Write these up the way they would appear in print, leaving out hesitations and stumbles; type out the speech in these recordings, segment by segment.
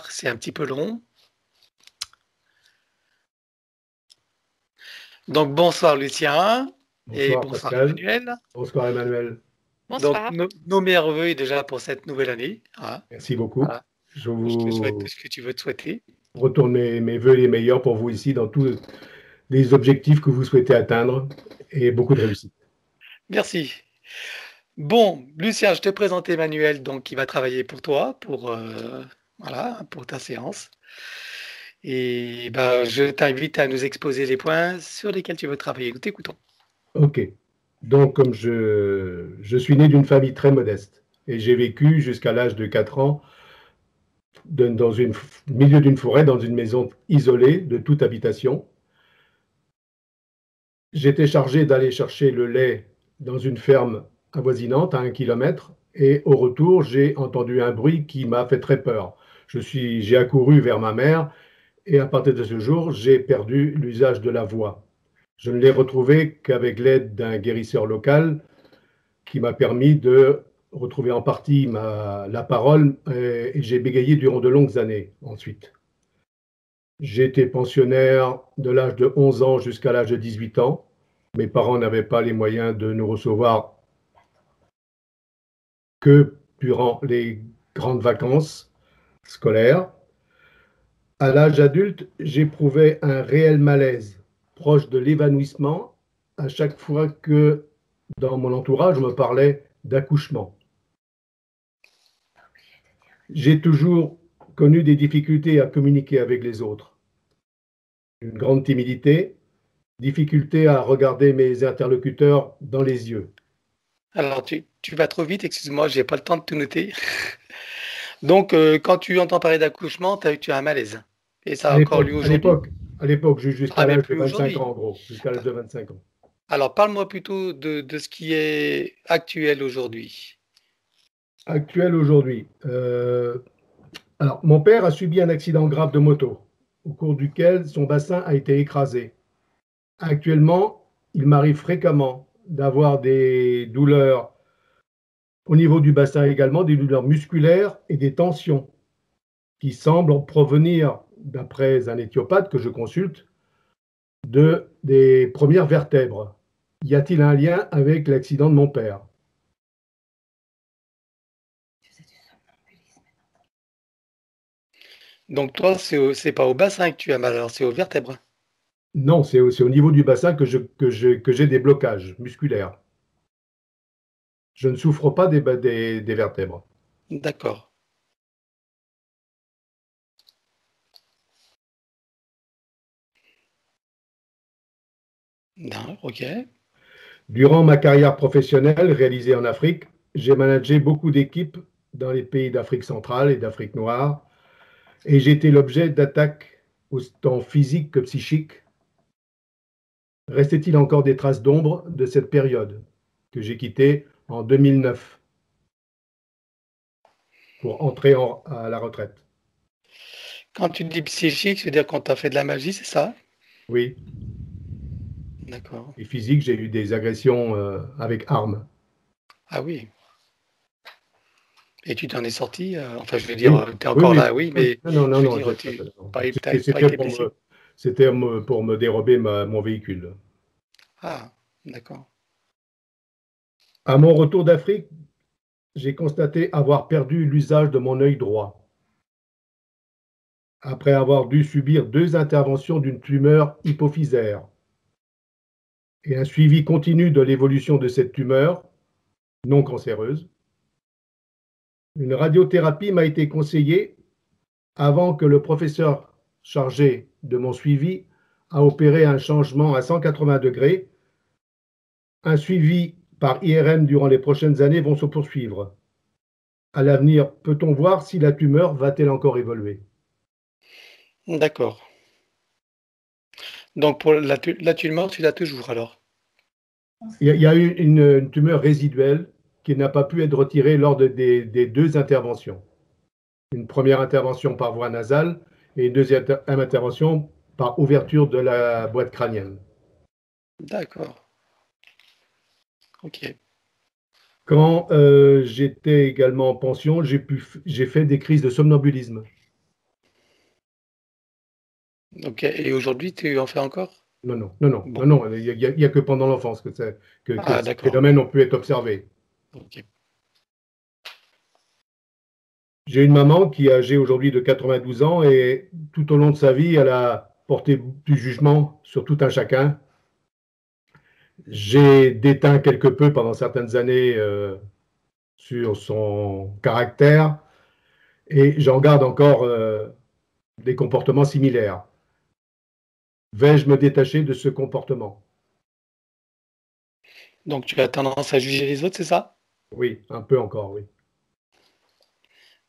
C'est un petit peu long. Donc, bonsoir Lucien et Bonsoir bonsoir Pascal, Emmanuel. bonsoir Emmanuel, Donc, Bonsoir. nos meilleurs vœux déjà pour cette nouvelle année, hein. merci beaucoup. Voilà, Je je te souhaite tout vous ce que tu veux te souhaiter. retourne mes voeux les meilleurs pour vous ici dans tous les objectifs que vous souhaitez atteindre et beaucoup de réussite. Merci. Bon, Lucien, je te présente Emmanuel, donc qui va travailler pour toi, voilà, pour ta séance. Et ben, je t'invite à nous exposer les points sur lesquels tu veux travailler. Nous t'écoutons. Ok, donc comme je suis né d'une famille très modeste et j'ai vécu jusqu'à l'âge de 4 ans dans une milieu d'une forêt, dans une maison isolée de toute habitation. J'étais chargé d'aller chercher le lait dans une ferme avoisinante à 1 kilomètre et au retour, j'ai entendu un bruit qui m'a fait très peur. J'ai accouru vers ma mère et à partir de ce jour, j'ai perdu l'usage de la voix. Je ne l'ai retrouvé qu'avec l'aide d'un guérisseur local qui m'a permis de retrouver en partie la parole et j'ai bégayé durant de longues années ensuite. J'ai été pensionnaire de l'âge de 11 ans jusqu'à l'âge de 18 ans. Mes parents n'avaient pas les moyens de nous recevoir que durant les grandes vacances scolaires. À l'âge adulte, j'éprouvais un réel malaise, proche de l'évanouissement, à chaque fois que dans mon entourage, on me parlait d'accouchement. J'ai toujours connu des difficultés à communiquer avec les autres. Une grande timidité, difficulté à regarder mes interlocuteurs dans les yeux. Alors, tu vas trop vite, excuse-moi, j'ai pas le temps de tout noter. Donc, quand tu entends parler d'accouchement, tu as un malaise. Et ça À a encore l'époque, lieu à aujourd'hui. l'époque, à l'époque, Ah, jusqu'à mais l'âge de plus 25 ans aujourd'hui. en gros, jusqu'à l'âge de 25 ans. Alors, parle-moi plutôt de ce qui est actuel aujourd'hui. Actuel aujourd'hui. Alors, mon père a subi un accident grave de moto, au cours duquel son bassin a été écrasé. Actuellement, il m'arrive fréquemment d'avoir des douleurs au niveau du bassin également, des douleurs musculaires et des tensions qui semblent provenir, d'après un éthiopathe que je consulte, des premières vertèbres. Y a-t-il un lien avec l'accident de mon père? Donc, toi, c'est pas au bassin que tu as mal, alors c'est aux vertèbres. Non, c'est au niveau du bassin que j'ai des blocages musculaires. Je ne souffre pas des vertèbres. D'accord. Non, ok. Durant ma carrière professionnelle réalisée en Afrique, j'ai managé beaucoup d'équipes dans les pays d'Afrique centrale et d'Afrique noire, et j'ai été l'objet d'attaques autant physiques que psychiques. Restait-il encore des traces d'ombre de cette période que j'ai quittée en 2009 pour entrer à la retraite? Quand tu dis psychique, c'est-à-dire qu'on t'a fait de la magie, c'est ça? Oui, D'accord. et physique, j'ai eu des agressions avec armes. Ah oui. Et tu t'en es sorti, enfin, je veux dire, Oui, tu es oui, encore oui. là, oui, Oui. mais Non, non, je non, veux non, dire, non. tu pas C'était été blessé? pour me dérober mon véhicule. Ah, d'accord. À mon retour d'Afrique, j'ai constaté avoir perdu l'usage de mon œil droit, après avoir dû subir 2 interventions d'une tumeur hypophysaire et un suivi continu de l'évolution de cette tumeur non cancéreuse. Une radiothérapie m'a été conseillée avant que le professeur chargé de mon suivi a opéré un changement à 180 degrés. Un suivi par IRM durant les prochaines années vont se poursuivre. À l'avenir, peut-on voir si la tumeur va-t-elle encore évoluer? D'accord. Donc pour la tumeur, tu l'as toujours alors? Il y a eu une tumeur résiduelle qui n'a pas pu être retirée lors des 2 interventions. Une première intervention par voie nasale et une deuxième intervention par ouverture de la boîte crânienne. D'accord. Ok. Quand j'étais également en pension, j'ai fait des crises de somnambulisme. Ok. Et aujourd'hui, tu en fais encore? Non, non, non, non, non, Bon. non. Il y a que pendant l'enfance que Ah, ces d'accord. phénomènes ont pu être observés. Ok. J'ai une maman qui est âgée aujourd'hui de 92 ans et tout au long de sa vie, elle a porté du jugement sur tout un chacun. J'ai déteint quelque peu pendant certaines années sur son caractère et j'en garde encore des comportements similaires. Vais-je me détacher de ce comportement? Donc, tu as tendance à juger les autres, c'est ça? Oui, un peu encore, oui.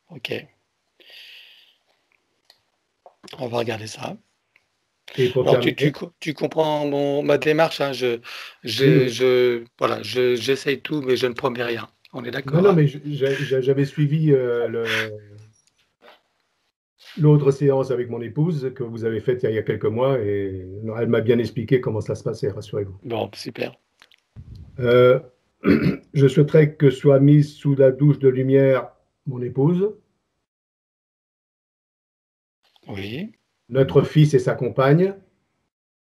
Ok. On va regarder ça. Et pour Alors, terminer, tu comprends ma démarche, hein, oui, oui. voilà, j'essaye tout, mais je ne promets rien. On est Non, d'accord, non, hein? mais j'avais suivi l'autre séance avec mon épouse que vous avez faite il y a quelques mois et elle m'a bien expliqué comment ça se passait, rassurez-vous. Bon, super. Euh, je souhaiterais que soit mise sous la douche de lumière mon épouse, Oui, notre fils et sa compagne,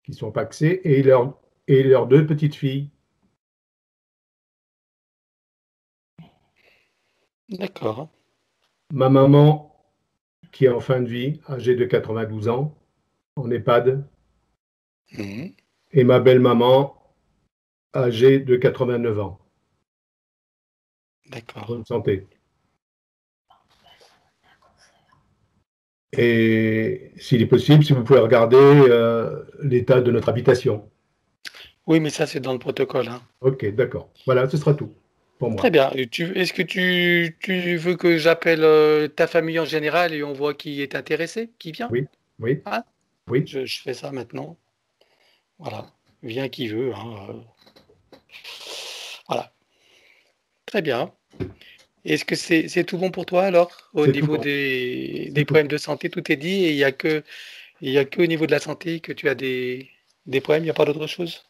qui sont pacsés, et leurs deux petites filles. d'accord. Ma maman, qui est en fin de vie, âgée de 92 ans, en EHPAD, Mhm. et ma belle-maman, âgée de 89 ans, D'accord. bonne santé. Et s'il est possible, si vous pouvez regarder l'état de notre habitation. Oui, mais ça, c'est dans le protocole, hein. Ok, d'accord. Voilà, ce sera tout pour Très moi. bien. Et est-ce que tu veux que j'appelle ta famille en général et on voit qui est intéressé, qui vient? Oui, oui, Hein? oui. Je fais ça maintenant. Voilà. Vient qui veut, hein. Voilà. Très bien. Est-ce que c'est tout bon pour toi alors? Au C'est tout niveau bon. C'est des tout. problèmes de santé, tout est dit et il y a que au niveau de la santé que tu as des problèmes, il n'y a pas d'autre chose?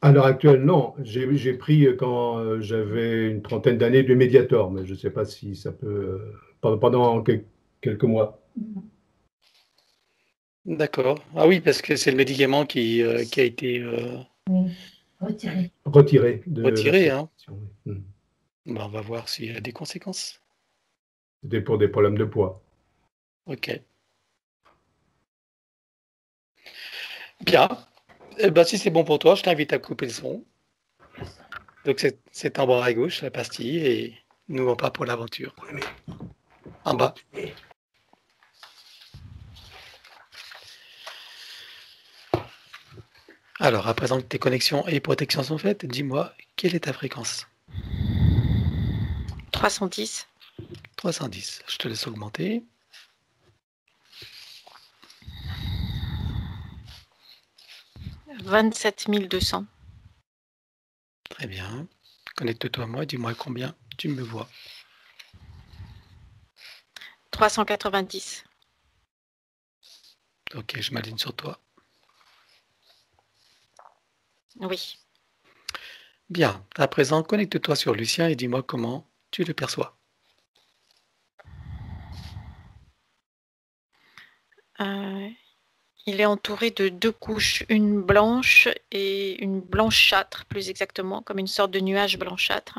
À l'heure actuelle, non. J'ai pris quand j'avais une trentaine d'années de Mediator, mais je ne sais pas si ça peut pendant quelques mois D'accord. Ah oui, parce que c'est le médicament qui a été Oui, retiré. retiré de la retiré, hein. circulation. Oui. Ben, on va voir s'il y a des conséquences. C'était pour des problèmes de poids. Ok. Bien. Eh ben, si c'est bon pour toi, je t'invite à couper le son. Donc c'est en bas à gauche, la pastille, et nous on part pour l'aventure. En bas. Alors, à présent que tes connexions et protections sont faites, dis-moi, quelle est ta fréquence? 310, 310. Je te laisse augmenter. 27 200, Très bien. Connecte-toi à moi, dis-moi combien tu me vois. 390, Ok, je m'aligne sur toi. oui. Bien. À présent, connecte-toi sur Lucien et dis-moi comment tu le perçois. Euh, il est entouré de deux couches, une blanche et une blanchâtre, plus exactement, comme une sorte de nuage blanchâtre.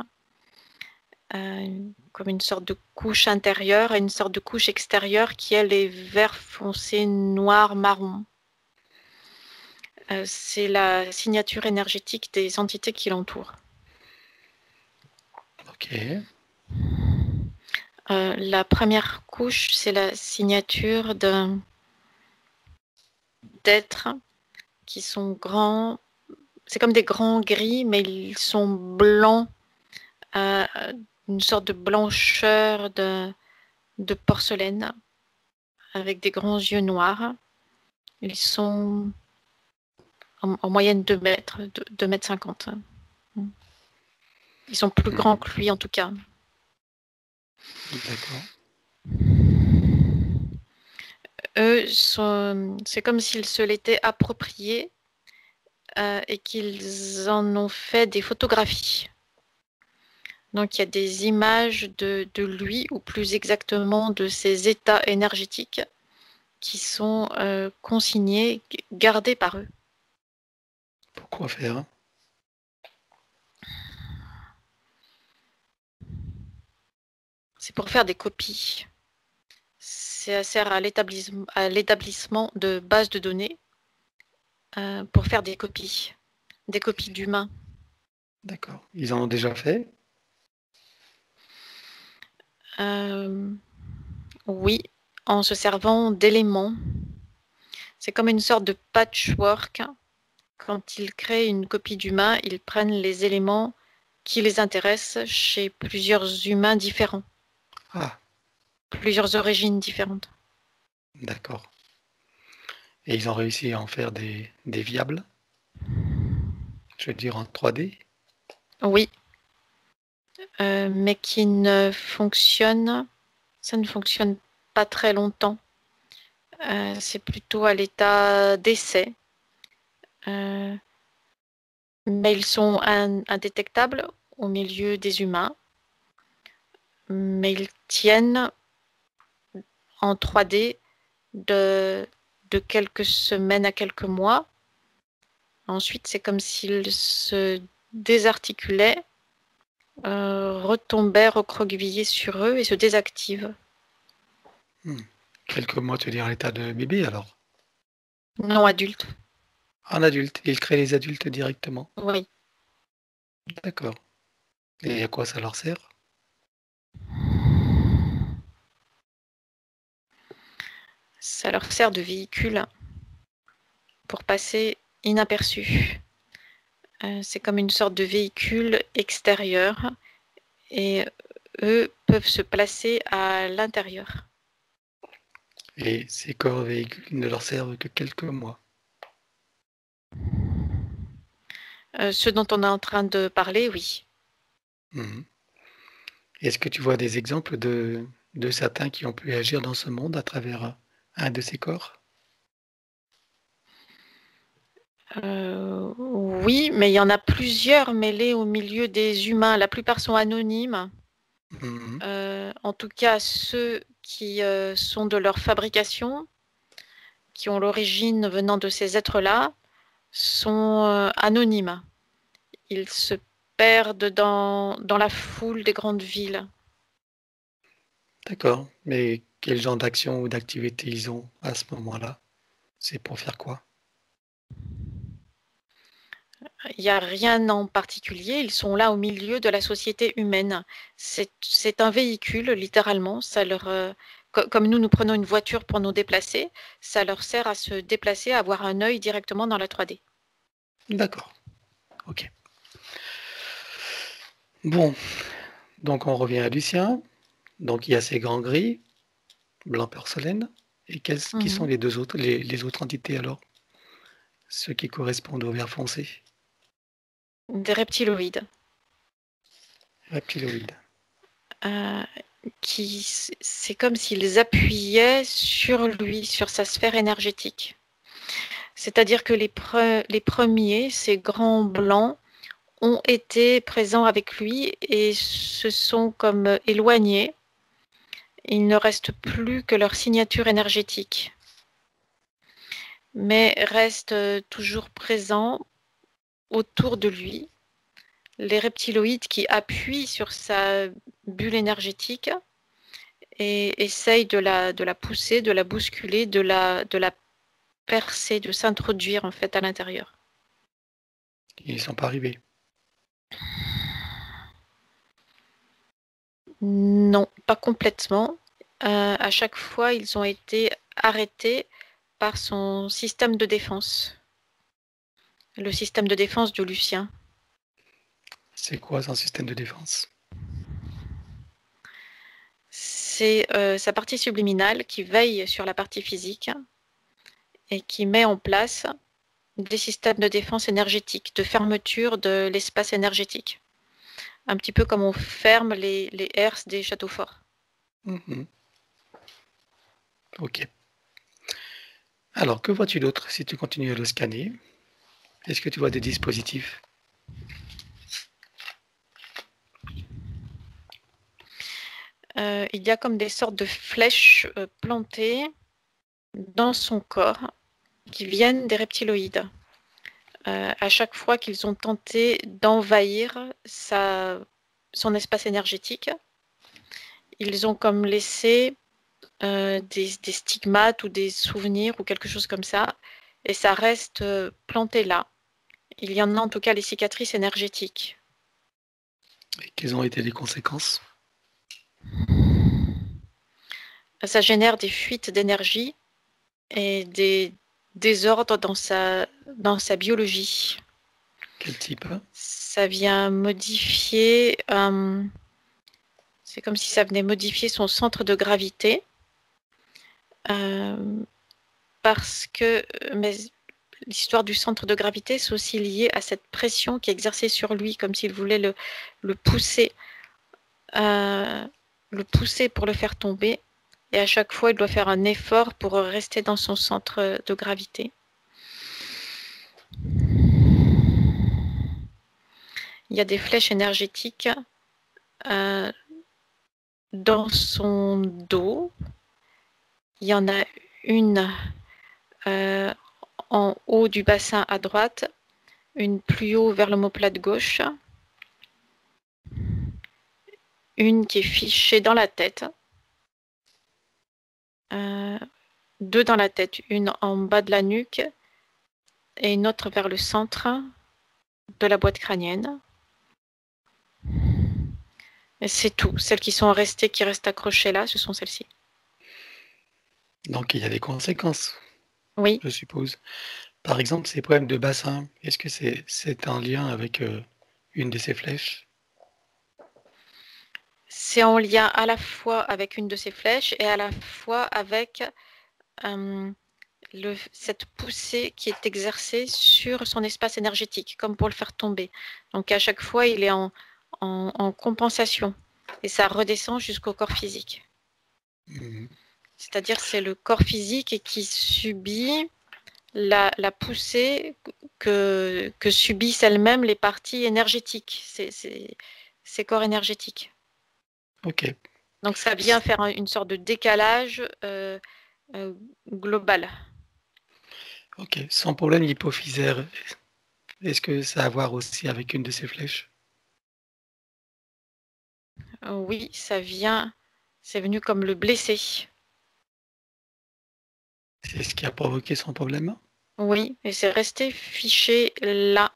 Comme une sorte de couche intérieure et une sorte de couche extérieure qui, elle, est vert foncé, noir, marron. C'est la signature énergétique des entités qui l'entourent. Ok. La première couche, c'est la signature d'êtres qui sont grands. C'est comme des grands gris, mais ils sont blancs, une sorte de blancheur de porcelaine, avec des grands yeux noirs. Ils sont en moyenne 2 mètres, 2 mètres 50. Ils sont plus grands que lui, en tout cas. D'accord. Eux, c'est comme s'ils se l'étaient appropriés et qu'ils en ont fait des photographies. Donc il y a des images de lui, ou plus exactement de ses états énergétiques, qui sont consignés, gardés par eux. Pourquoi faire? C'est pour faire des copies. Ça sert à l'établissement de bases de données pour faire des copies d'humains. D'accord. Ils en ont déjà fait? Oui, en se servant d'éléments. C'est comme une sorte de patchwork. Quand ils créent une copie d'humain, ils prennent les éléments qui les intéressent chez plusieurs humains différents, Ah, plusieurs origines différentes. d'accord. Et ils ont réussi à en faire des viables, je veux dire en 3D? Oui, mais qui ne fonctionnent, ça ne fonctionne pas très longtemps. C'est plutôt à l'état d'essai. Mais ils sont indétectables au milieu des humains. Mais ils tiennent en 3D de quelques semaines à quelques mois. Ensuite, c'est comme s'ils se désarticulaient, retombaient recroquevillés sur eux et se désactivent. Quelques mois, tu veux dire à l'état de bébé alors? Non adultes, En adulte, ils créent les adultes directement. oui. D'accord. Et à quoi ça leur sert? Ça leur sert de véhicule pour passer inaperçu. C'est comme une sorte de véhicule extérieur et eux peuvent se placer à l'intérieur. Et ces corps véhicules ne leur servent que quelques mois. Ce dont on est en train de parler, oui. Mhm. Est-ce que tu vois des exemples de certains qui ont pu agir dans ce monde à travers un de ces corps? Oui, mais il y en a plusieurs mêlés au milieu des humains. La plupart sont anonymes. Mhm. En tout cas, ceux qui sont de leur fabrication, qui ont l'origine venant de ces êtres-là, sont anonymes. Ils se perdent dans la foule des grandes villes. D'accord. Mais quel genre d'action ou d'activité ils ont à ce moment-là? C'est pour faire quoi? Il n'y a rien en particulier, ils sont là au milieu de la société humaine. C'est un véhicule, littéralement. Ça leur, comme nous prenons une voiture pour nous déplacer, ça leur sert à se déplacer, à avoir un œil directement dans la 3D. D'accord. Ok. Bon, donc on revient à Lucien. Donc il y a ces grands gris, blanc porcelaine. Et qui sont les deux autres, les autres entités alors? Ceux qui correspondent au vert foncé. Des reptiloïdes. Reptiloïdes. C'est comme s'ils appuyaient sur lui, sur sa sphère énergétique. C'est-à-dire que les premiers, ces grands blancs, ont été présents avec lui et se sont comme éloignés. Il ne reste plus que leur signature énergétique, mais restent toujours présents autour de lui. Les reptiloïdes qui appuient sur sa bulle énergétique et essayent de la pousser, de la bousculer, de la percer, de s'introduire en fait à l'intérieur. Ils ne sont pas arrivés. Non, pas complètement. À chaque fois, ils ont été arrêtés par son système de défense, le système de défense de Lucien. C'est quoi son système de défense? C'est sa partie subliminale qui veille sur la partie physique et qui met en place des systèmes de défense énergétique, de fermeture de l'espace énergétique. Un petit peu comme on ferme les herses des châteaux forts. Mhm. Ok. Alors, que vois-tu d'autre si tu continues à le scanner? Est-ce que tu vois des dispositifs? Il y a comme des sortes de flèches plantées dans son corps qui viennent des reptiloïdes. À chaque fois qu'ils ont tenté d'envahir son espace énergétique, ils ont comme laissé des stigmates ou des souvenirs ou quelque chose comme ça, et ça reste planté là. Il y en a en tout cas les cicatrices énergétiques. Et quelles ont été les conséquences? Ça génère des fuites d'énergie et des désordres dans sa biologie. Quel type? Ça vient modifier, c'est comme si ça venait modifier son centre de gravité, parce que l'histoire du centre de gravité, c'est aussi lié à cette pression qui est exercée sur lui, comme s'il voulait le pousser pour le faire tomber. Et à chaque fois, il doit faire un effort pour rester dans son centre de gravité. Il y a des flèches énergétiques dans son dos. Il y en a une en haut du bassin à droite, une plus haut vers l'omoplate gauche, une qui est fichée dans la tête, deux dans la tête, une en bas de la nuque et une autre vers le centre de la boîte crânienne. Et c'est tout. Celles qui restent accrochées là, ce sont celles-ci. Donc il y a des conséquences, Oui, je suppose. Par exemple, ces problèmes de bassin, est-ce que c'est en lien avec une de ces flèches? c'est en lien à la fois avec une de ces flèches et à la fois avec cette poussée qui est exercée sur son espace énergétique, comme pour le faire tomber. Donc à chaque fois, il est en compensation et ça redescend jusqu'au corps physique. Mhm. C'est-à-dire c'est le corps physique qui subit la poussée que subissent elles-mêmes les parties énergétiques, ces corps énergétiques. Ok. Donc ça vient faire une sorte de décalage global. Ok. Sans problème hypophysaire, est-ce que ça a à voir aussi avec une de ces flèches? Oui, c'est venu comme le blesser. C'est ce qui a provoqué son problème? Oui, et c'est resté fiché là.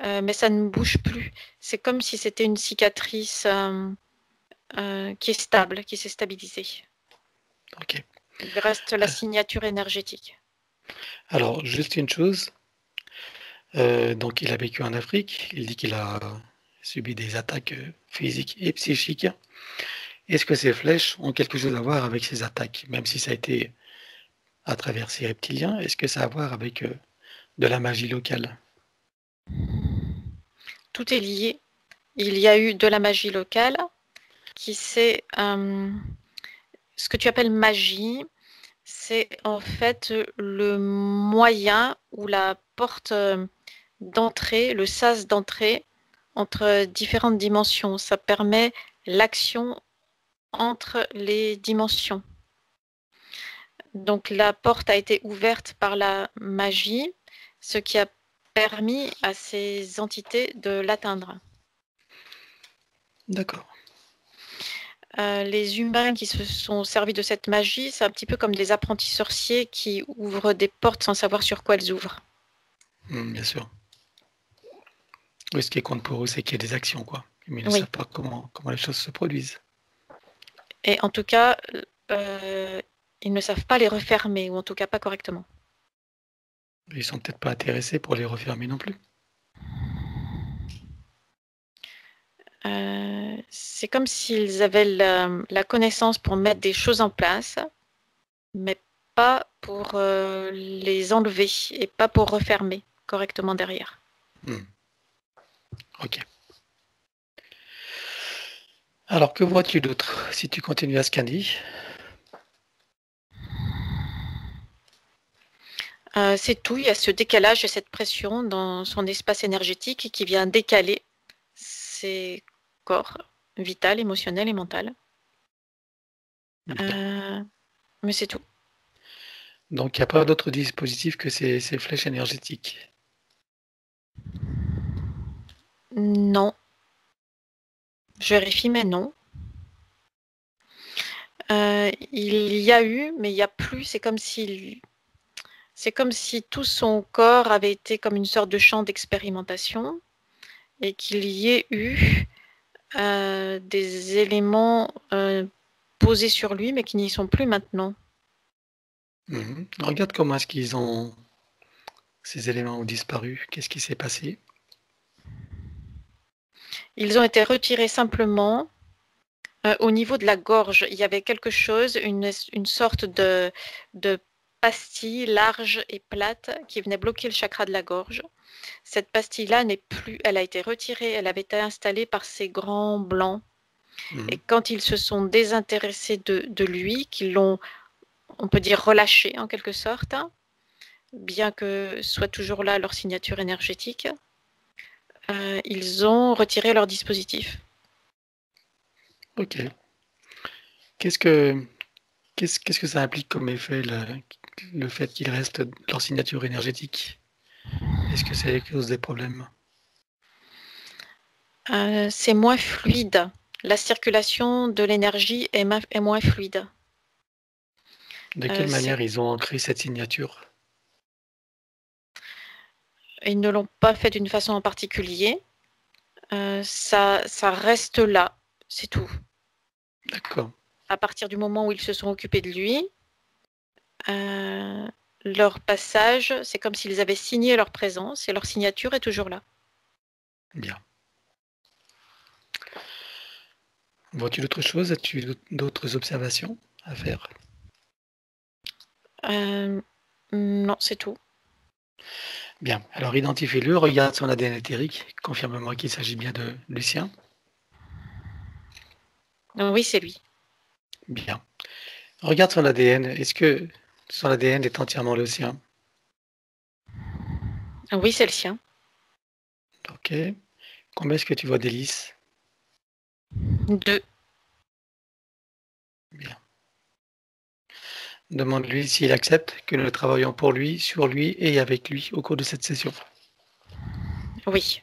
Mais ça ne bouge plus. C'est comme si c'était une cicatrice qui est stable, qui s'est stabilisée. Ok. Il reste la signature énergétique. Alors, juste une chose. Donc, il a vécu en Afrique. Il dit qu'il a subi des attaques physiques et psychiques. Est-ce que ces flèches ont quelque chose à voir avec ces attaques, même si ça a été à travers ces reptiliens? Est-ce que ça a à voir avec de la magie locale? Tout est lié. Il y a eu de la magie locale qui c'est ce que tu appelles magie. C'est en fait le moyen ou la porte d'entrée, le sas d'entrée entre différentes dimensions. Ça permet l'action entre les dimensions. Donc la porte a été ouverte par la magie, ce qui a permis à ces entités de l'atteindre. D'accord. Les humains qui se sont servis de cette magie, c'est un petit peu comme des apprentis sorciers qui ouvrent des portes sans savoir sur quoi elles ouvrent. Bien sûr. Oui, ce qui compte pour eux, c'est qu'il y ait des actions, quoi. Mais ils ne Oui. savent pas comment les choses se produisent. Et en tout cas, ils ne savent pas les refermer, ou en tout cas pas correctement. Ils sont peut-être pas intéressés pour les refermer non plus. C'est comme s'ils avaient la connaissance pour mettre des choses en place, mais pas pour les enlever et pas pour refermer correctement derrière. Ok. Alors, que vois-tu d'autre si tu continues à scanner? C'est tout, il y a ce décalage et cette pression dans son espace énergétique qui vient décaler ses corps vital, émotionnel et mental. Mais c'est tout. Donc, il n'y a pas d'autre dispositif que ces flèches énergétiques. Non. Je vérifie, mais non. Il y a eu, mais il n'y a plus. C'est comme si tout son corps avait été comme une sorte de champ d'expérimentation et qu'il y ait eu des éléments posés sur lui, mais qui n'y sont plus maintenant. Regarde comment est-ce ces éléments ont disparu. Qu'est-ce qui s'est passé? Ils ont été retirés simplement au niveau de la gorge. Il y avait quelque chose, une sorte de pastille large et plate qui venait bloquer le chakra de la gorge. Cette pastille-là n'est plus, elle a été retirée, elle avait été installée par ces grands blancs. Et quand ils se sont désintéressés de lui, qu'ils l'ont, on peut dire, relâché en quelque sorte, bien que soit toujours là leur signature énergétique, ils ont retiré leur dispositif. Ok. Qu'est-ce que ça implique comme effet, le fait qu'il reste leur signature énergétique? Est-ce que ça cause des problèmes? C'est moins fluide. La circulation de l'énergie est moins fluide. De quelle manière ils ont ancré cette signature? Ils ne l'ont pas fait d'une façon en particulier. Ça reste là, c'est tout. D'accord. À partir du moment où ils se sont occupés de lui, leur passage, c'est comme s'ils avaient signé leur présence et leur signature est toujours là. Bien. Vois-tu d'autres choses? As-tu d'autres observations à faire? Non, c'est tout. Bien. Alors identifie-le, regarde son ADN éthérique, confirme-moi qu'il s'agit bien de Lucien. Oui, c'est lui. Bien. Regarde son ADN. Est-ce que son ADN est entièrement le sien? Oui, c'est le sien. Ok. Combien est-ce que tu vois d'hélices? 2. Bien. Demande-lui s'il accepte que nous travaillions pour lui, sur lui et avec lui au cours de cette session. Oui.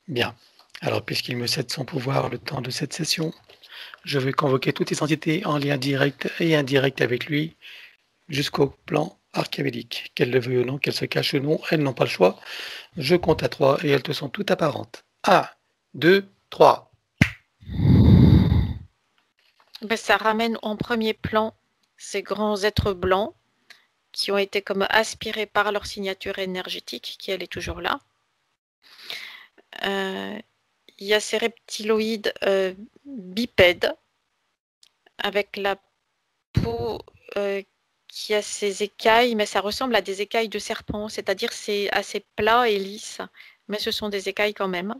Bien. Alors, puisqu'il me cède son pouvoir le temps de cette session, je vais convoquer toutes les entités en lien direct et indirect avec lui jusqu'au plan archéologique. Qu'elles le veuillent ou non, qu'elles se cachent ou non, elles n'ont pas le choix. Je compte à 3 et elles te sont toutes apparentes. 1, 2, 3. Ben, ça ramène en premier plan ces grands êtres blancs qui ont été comme aspirés par leur signature énergétique, qui elle est toujours là. Il y a ces reptiloïdes bipèdes avec la peau qui a ces écailles, mais ça ressemble à des écailles de serpent, c'est-à-dire c'est assez plat et lisse, mais ce sont des écailles quand même.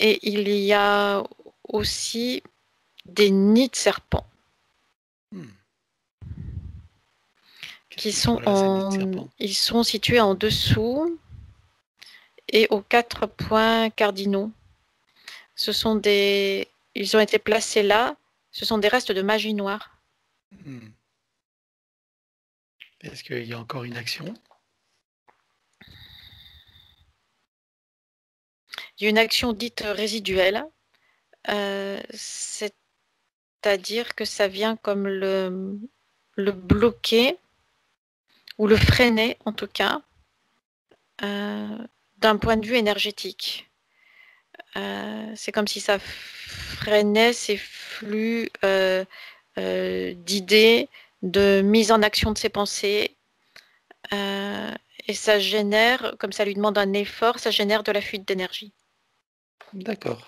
Et il y a aussi des nids de serpents qui sont ils sont situés en dessous et aux 4 points cardinaux. Ils ont été placés là. Ce sont des restes de magie noire. Est-ce qu'il y a encore une action? Il y a une action dite résiduelle, c'est-à-dire que ça vient comme le bloquer ou le freiner en tout cas d'un point de vue énergétique. C'est comme si ça freinait ces flux d'idées, de mise en action de ses pensées. Et ça génère, comme ça lui demande un effort, ça génère de la fuite d'énergie. D'accord.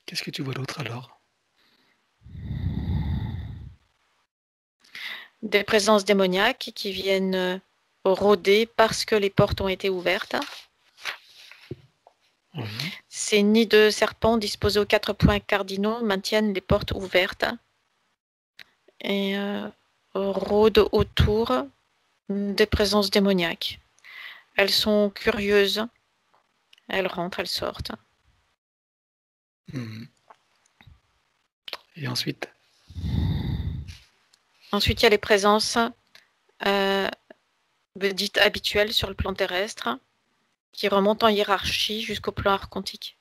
Qu'est-ce que tu vois d'autre alors? Des présences démoniaques qui viennent rôder parce que les portes ont été ouvertes. Ces nids de serpents disposés aux 4 points cardinaux maintiennent les portes ouvertes et rôdent autour des présences démoniaques. Elles sont curieuses, elles rentrent, elles sortent. Et ensuite? Ensuite, il y a les présences dites habituelles sur le plan terrestre qui remontent en hiérarchie jusqu'au plan archontique.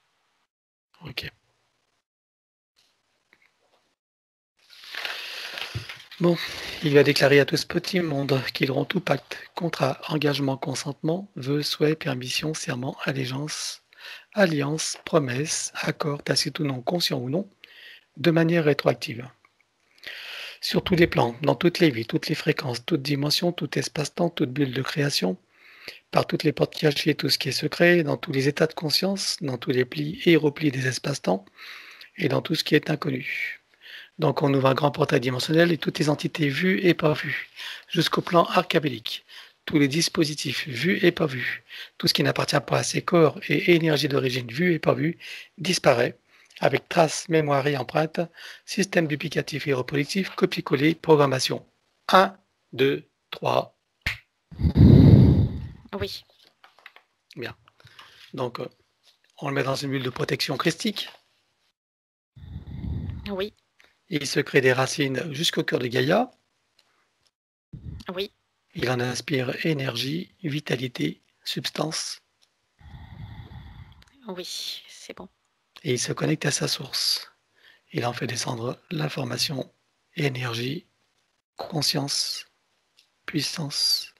Ok. Bon, il lui a déclaré à tout ce petit monde qu'ils auront tout pacte, contrat, engagement, consentement, vœux, souhaits, permission, serment, allégeance, alliance, promesse, accord, tacite ou non, conscient ou non, de manière rétroactive. Sur tous les plans, dans toutes les vies, toutes les fréquences, toutes dimensions, tout espace-temps, toute bulle de création, par toutes les portes cachées, tout ce qui est secret, dans tous les états de conscience, dans tous les plis et replis des espaces-temps, et dans tout ce qui est inconnu. Donc on ouvre un grand portail dimensionnel et toutes les entités vues et pas vues, jusqu'au plan archabélique. Tous les dispositifs vus et pas vus, tout ce qui n'appartient pas à ces corps et énergies d'origine vue et pas vue, disparaît, avec traces, mémoire et empreintes, système duplicatif et reproductif, copier-coller, programmation. 1, 2, 3. Oui. Bien. Donc on le met dans une bulle de protection christique. Oui. Il se crée des racines jusqu'au cœur de Gaïa. Oui. Il en inspire énergie, vitalité, substance. Oui, c'est bon. Et il se connecte à sa source. Il en fait descendre l'information, énergie, conscience, puissance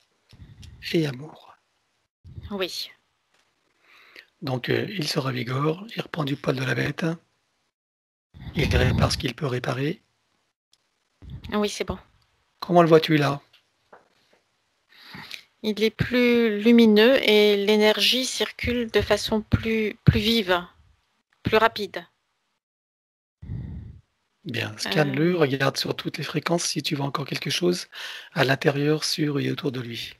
et amour. Oui. Donc il se revigore, il reprend du poil de la bête, il répare ce qu'il peut réparer. Oui, c'est bon. Comment le vois-tu là? Il est plus lumineux et l'énergie circule de façon plus vive, plus rapide. Bien, scanne-le, regarde sur toutes les fréquences si tu vois encore quelque chose à l'intérieur, sur et autour de lui.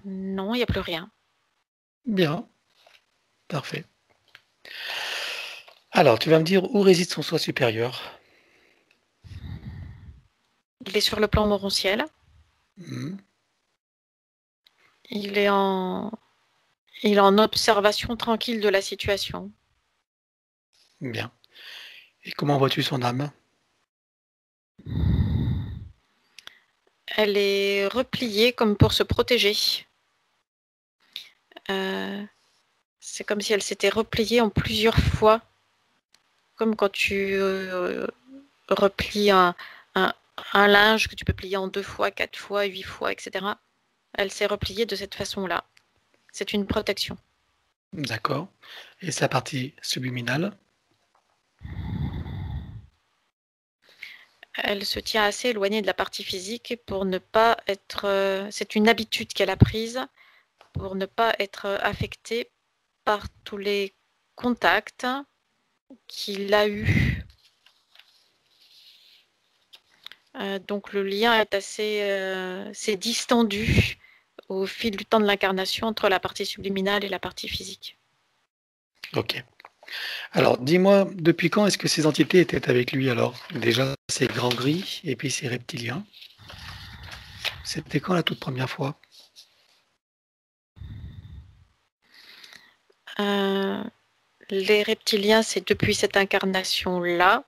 Non, il n'y a plus rien. Bien, parfait. Alors, tu vas me dire où réside son soi supérieur? Il est sur le plan morontiel. Il est en observation tranquille de la situation. Bien. Et comment vois-tu son âme? Elle est repliée comme pour se protéger. C'est comme si elle s'était repliée en plusieurs fois, comme quand tu replies un linge que tu peux plier en 2 fois, 4 fois, 8 fois, etc. Elle s'est repliée de cette façon-là. C'est une protection. D'accord. Et sa partie subliminale? Elle se tient assez éloignée de la partie physique pour ne pas être... c'est une habitude qu'elle a prise pour ne pas être affectée par tous les contacts qu'il a eus. Donc le lien est assez distendu au fil du temps de l'incarnation entre la partie subliminale et la partie physique. Ok. Alors, dis-moi, depuis quand est-ce que ces entités étaient avec lui alors? Déjà, ces grands gris et puis ces reptiliens. C'était quand la toute première fois? Les reptiliens, c'est depuis cette incarnation-là.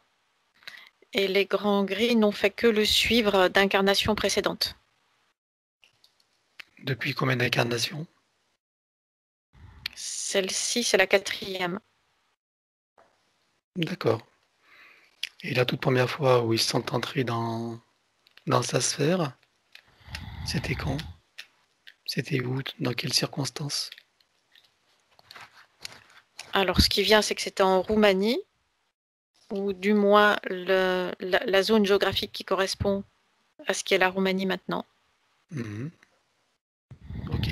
Et les grands gris n'ont fait que le suivre d'incarnations précédentes. Depuis combien d'incarnations? Celle-ci, c'est la 4e. D'accord. Et la toute première fois où ils sont entrés dans sa sphère, c'était quand? C'était où? Dans quelles circonstances? Alors, ce qui vient, c'est que c'était en Roumanie, ou du moins la zone géographique qui correspond à ce qu'est la Roumanie maintenant. Ok.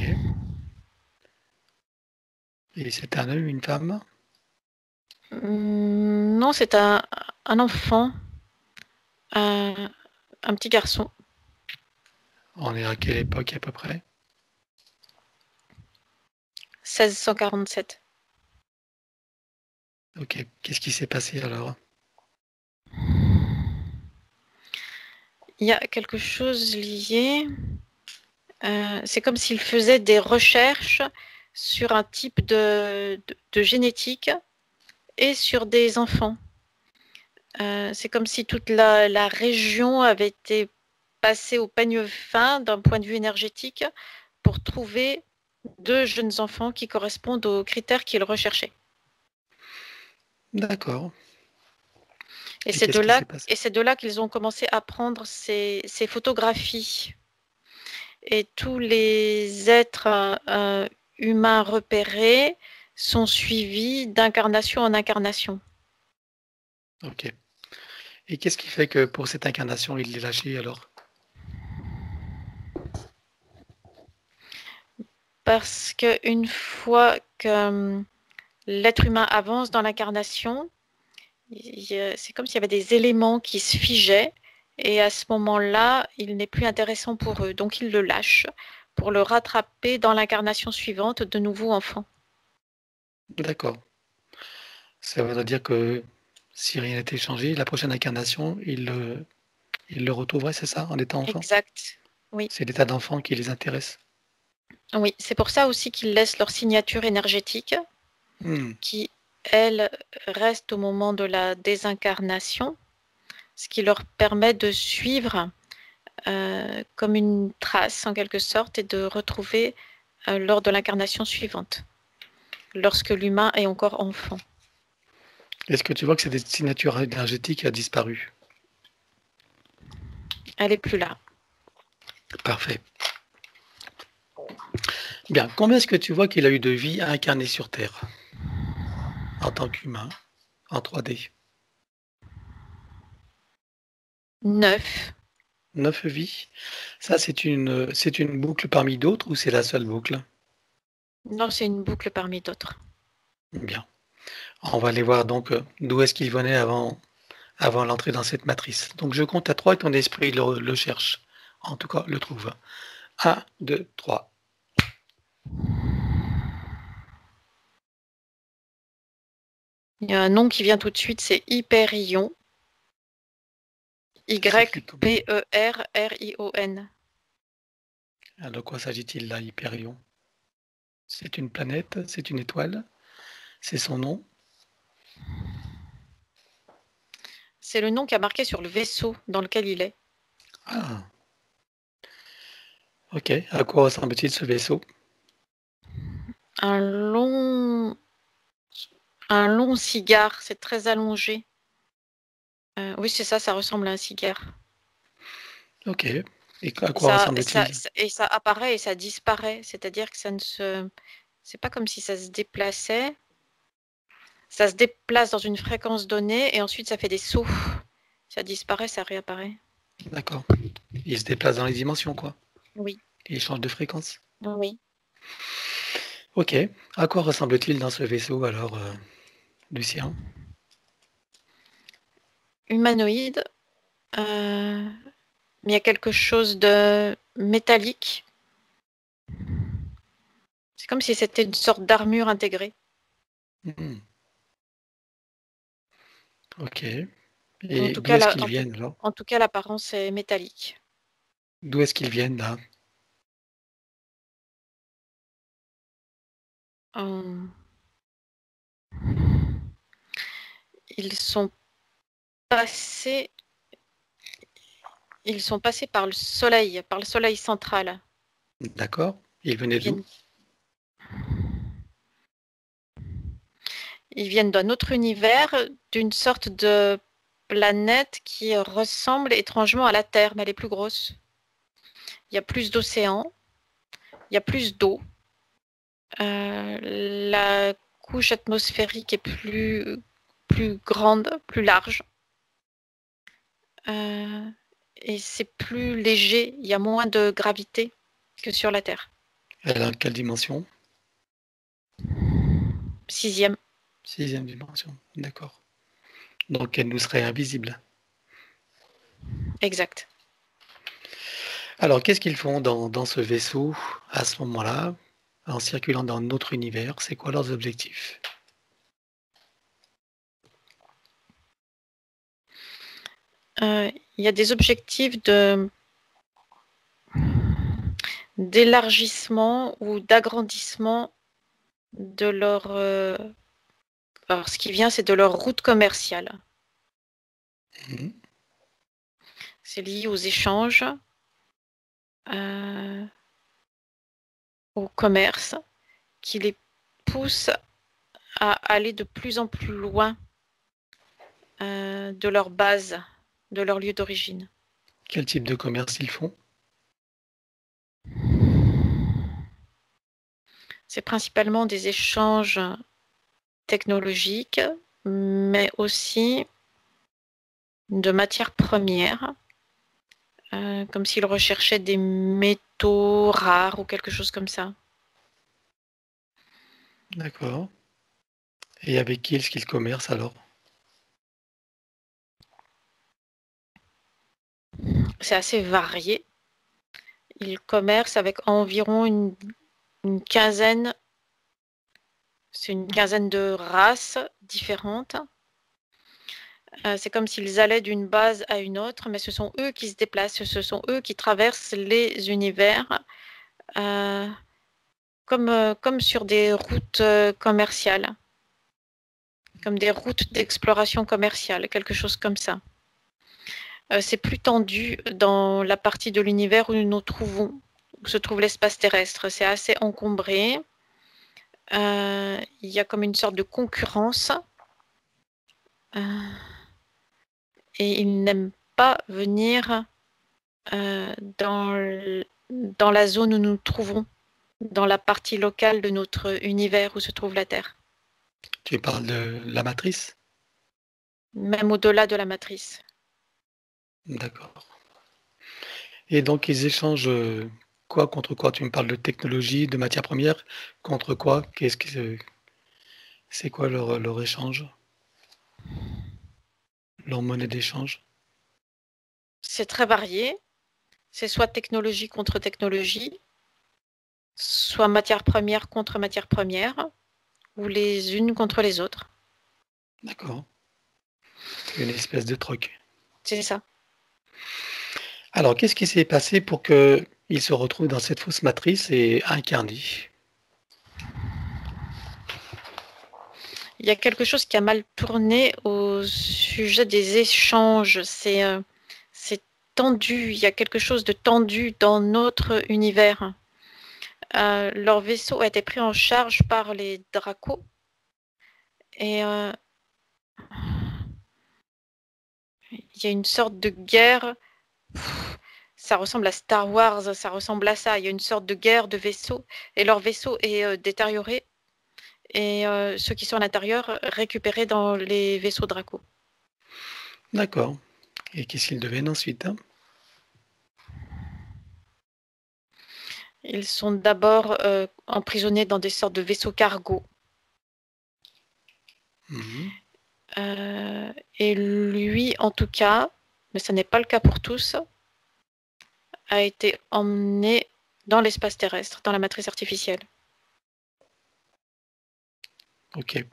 Et c'est un homme ou une femme? Non, c'est un enfant, un petit garçon. On est à quelle époque à peu près? 1647. Ok. Qu'est-ce qui s'est passé alors? Il y a quelque chose lié. C'est comme s'il faisait des recherches sur un type de génétique et sur des enfants. C'est comme si toute la région avait été passée au peigne fin d'un point de vue énergétique pour trouver 2 jeunes enfants qui correspondent aux critères qu'ils recherchaient. D'accord. Et Et c'est qu'est-ce de qui là, s'est passé? et c'est de là qu'ils ont commencé à prendre ces photographies. Et tous les êtres humains repérés sont suivis d'incarnation en incarnation. Ok. Et qu'est-ce qui fait que pour cette incarnation, il l'est lâché alors? Parce qu'une fois que l'être humain avance dans l'incarnation, c'est comme s'il y avait des éléments qui se figeaient, et à ce moment-là, il n'est plus intéressant pour eux. Donc ils le lâchent pour le rattraper dans l'incarnation suivante, de nouveau enfant. D'accord. Ça veut dire que si rien n'était changé, la prochaine incarnation, il le retrouverait, c'est ça, en étant enfant? Exact. Oui, C'est l'état d'enfant qui les intéresse. oui. C'est pour ça aussi qu'ils laissent leur signature énergétique, Hmm. qui, elle, reste au moment de la désincarnation, ce qui leur permet de suivre comme une trace en quelque sorte et de retrouver lors de l'incarnation suivante, lorsque l'humain est encore enfant. Est-ce que tu vois que cette signature énergétique a disparu? Elle est plus là. Parfait. Bien. Combien est-ce que tu vois qu'il a eu de vie incarnée sur Terre en tant qu'humain, en 3D? 9. 9 vies. Ça, c'est une boucle parmi d'autres ou c'est la seule boucle? Non, c'est une boucle parmi d'autres. Bien. On va aller voir donc d'où est-ce qu'il venait avant l'entrée dans cette matrice. Donc je compte à 3 et ton esprit le cherche. En tout cas, le trouve. 1, 2, 3. Il y a un nom qui vient tout de suite, c'est Hyperion. Ça s'écrit comment? Hyperrion. Alors, de quoi s'agit-il là, Hyperion? C'est une planète? C'est une étoile? C'est son nom? C'est le nom qui a marqué sur le vaisseau dans lequel il est. Ah, ok. À quoi ressemble-t-il ce vaisseau? Un long, un long cigare, c'est très allongé. Oui, c'est ça, ça ressemble à un cigare. Ok. Et à Et quoi ressemble-t-il? ça apparaît et ça disparaît. C'est-à-dire que c'est pas comme si ça se déplaçait. Ça se déplace dans une fréquence donnée et ensuite ça fait des sauts. Ça disparaît, ça réapparaît. D'accord. Il se déplace dans les dimensions, quoi. Oui, Il change de fréquence. oui. Ok. À quoi ressemble-t-il dans ce vaisseau alors, Lucien? Humanoïde. Mais il y a quelque chose de métallique. C'est comme si c'était une sorte d'armure intégrée. Hmm. Ok. En Et tout d'où cas, est-ce qu'ils viennent alors? en tout cas, l'apparence est métallique. D'où est-ce qu'ils viennent là? Euh, Ils sont passés, ils sont passés par le soleil central. D'accord. Ils Ils venaient d'où? viennent, ils viennent d'un autre univers, d'une sorte de planète qui ressemble étrangement à la Terre, mais elle est plus grosse. Il y a plus d'océans, il y a plus d'eau. La couche atmosphérique est plus grande, plus large. Euh, et c'est plus léger, il y a moins de gravité que sur la Terre. Elle est dans quelle dimension? 6e. 6e dimension. D'accord. Donc elle nous serait invisible. Exact. Alors qu'est-ce qu'ils font dans ce vaisseau à ce moment-là, en circulant dans notre univers? C'est quoi leurs objectifs? Il y a des objectifs d'élargissement ou d'agrandissement de leur. Alors, ce qui vient, c'est de leur route commerciale. Mhm. C'est lié aux échanges, au commerce, qui les pousse à aller de plus en plus loin de leur base, de leur lieu d'origine. Quel type de commerce ils font? C'est principalement des échanges technologiques, mais aussi de matières premières, comme s'ils recherchaient des métaux rares ou quelque chose comme ça. D'accord. Et avec qui est-ce qu'ils commercent alors? C'est assez varié. Ils commercent avec environ une quinzaine, c'est une quinzaine de races différentes. C'est comme s'ils allaient d'une base à une autre, mais ce sont eux qui se déplacent, ce sont eux qui traversent les univers, comme sur des routes commerciales, comme des routes d'exploration commerciale, quelque chose comme ça. C'est plus tendu dans la partie de l'univers où nous trouvons, où se trouve l'espace terrestre. C'est assez encombré. Il y a comme une sorte de concurrence. Et ils n'aiment pas venir dans la zone où nous nous trouvons, dans la partie locale de notre univers où se trouve la Terre, Tu parles de la matrice? même au-delà de la matrice. D'accord. Et donc ils échangent quoi contre quoi? Tu me parles de technologie, de matières premières, contre quoi? C'est quoi leur échange? Leur monnaie d'échange? C'est très varié. C'est soit technologie contre technologie, soit matière première contre matière première, ou les unes contre les autres. D'accord. Une espèce de troc. C'est ça. Alors, qu'est-ce qui s'est passé pour qu'ils se retrouvent dans cette fausse matrice et incarnés? Il y a quelque chose qui a mal tourné au sujet des échanges. C'est tendu. Il y a quelque chose de tendu dans notre univers. Leur vaisseau a été pris en charge par les Dracos. Et il y a une sorte de guerre. Ça ressemble à Star Wars, ça ressemble à ça. Il y a une sorte de guerre de vaisseaux. Et leur vaisseau est détérioré. Et ceux qui sont à l'intérieur récupérés dans les vaisseaux Draco. D'accord. Et qu'est-ce qu'ils deviennent ensuite, hein? Ils sont d'abord emprisonnés dans des sortes de vaisseaux cargo. Mhm. Et lui, en tout cas, mais ce n'est pas le cas pour tous, a été emmené dans l'espace terrestre, dans la matrice artificielle. Ok.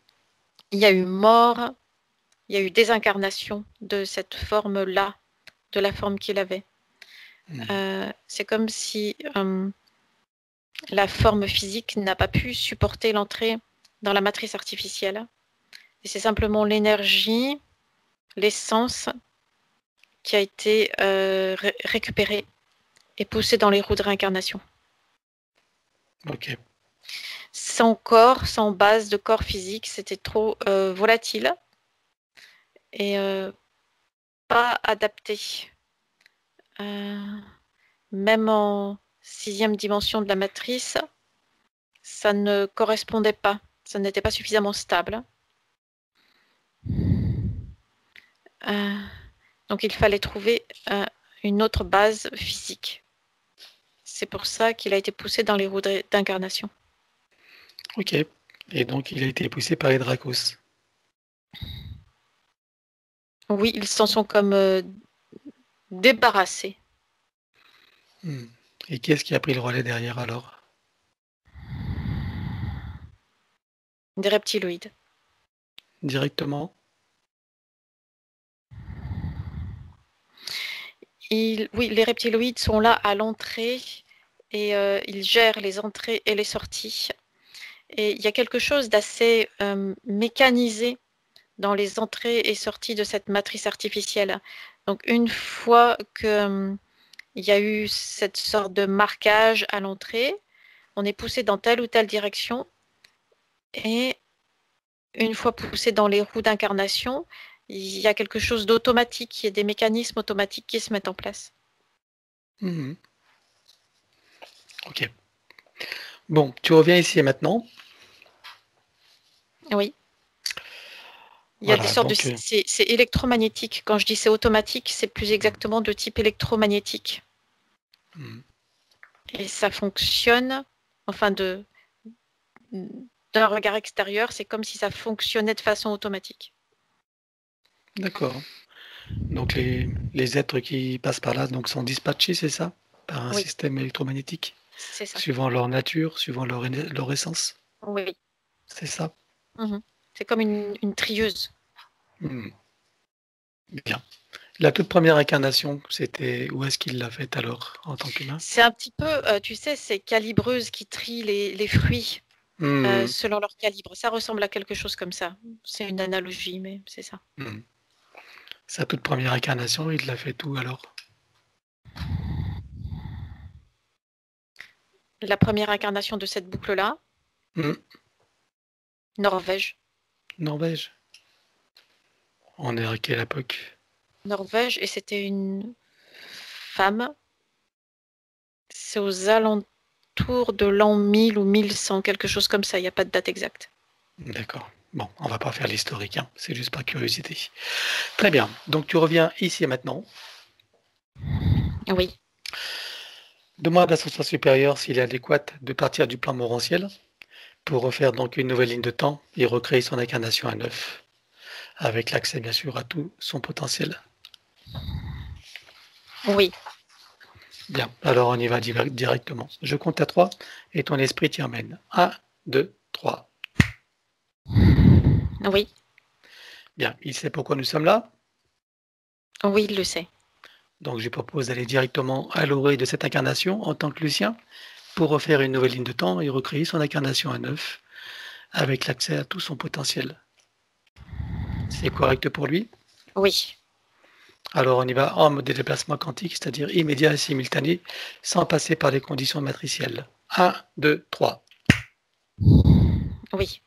Il y a eu mort, il y a eu désincarnation de cette forme-là, de la forme qu'il avait. C'est comme si la forme physique n'a pas pu supporter l'entrée dans la matrice artificielle. Et c'est simplement l'énergie, l'essence qui a été récupérée et poussée dans les roues de réincarnation. Ok. Sans corps, sans base de corps physique, c'était trop volatile et pas adapté. Même en 6e dimension de la matrice, ça ne correspondait pas, ça n'était pas suffisamment stable. Donc il fallait trouver une autre base physique. C'est pour ça qu'il a été poussé dans les roues d'incarnation. Ok. Et donc il a été poussé par les Dracos. Oui, ils s'en sont comme débarrassés. Et qui est-ce qui a pris le relais derrière alors? Des reptiloïdes. Directement? Oui, les reptiloïdes sont là à l'entrée et ils gèrent les entrées et les sorties. Et il y a quelque chose d'assez mécanisé dans les entrées et sorties de cette matrice artificielle. Donc une fois que il y a eu cette sorte de marquage à l'entrée, on est poussé dans telle ou telle direction, et une fois poussé dans les roues d'incarnation, il y a quelque chose d'automatique, il y a des mécanismes automatiques qui se mettent en place. Ok. Bon, tu reviens ici et maintenant. Oui. Il y a Voilà, des sortes de... donc, C'est électromagnétique. Quand je dis c'est automatique, c'est plus exactement de type électromagnétique. Et ça fonctionne, enfin d'un regard extérieur, c'est comme si ça fonctionnait de façon automatique. d'accord. Donc les êtres qui passent par là donc, sont dispatchés, c'est ça? Par un Oui, système électromagnétique, c'est ça. suivant leur nature, suivant leur essence. Oui. C'est ça? C'est comme une trieuse. Bien. La toute première incarnation, c'était où est-ce qu'il l'a faite alors, en tant qu'humain? C'est un petit peu, tu sais, ces calibreuses qui trient les fruits selon leur calibre. Ça ressemble à quelque chose comme ça. C'est une analogie, mais c'est ça. Sa toute première incarnation, il l'a fait où alors? La première incarnation de cette boucle-là, Norvège. Norvège. On est à quelle époque? Norvège, et c'était une femme. C'est aux alentours de l'an 1000 ou 1100, quelque chose comme ça. Il n'y a pas de date exacte. D'accord. Bon, on va pas faire l'historique, hein. C'est juste par curiosité. Très bien. Donc tu reviens ici et maintenant. Oui. Demande à son soi supérieur s'il est adéquat de partir du plan morantiel pour refaire donc une nouvelle ligne de temps et recréer son incarnation à neuf, avec l'accès bien sûr à tout son potentiel. Oui. Bien, alors on y va directement. Je compte à 3 et ton esprit t'y emmène. 1, 2, 3. Oui. Bien, il sait pourquoi nous sommes là. Oui, il le sait. Donc je propose d'aller directement à l'orée de cette incarnation en tant que Lucien pour refaire une nouvelle ligne de temps et recréer son incarnation à neuf avec l'accès à tout son potentiel. C'est correct pour lui? Oui. Alors on y va en mode déplacement quantique, c'est-à-dire immédiat et simultané, sans passer par les conditions matricielles. 1, 2, 3. Oui.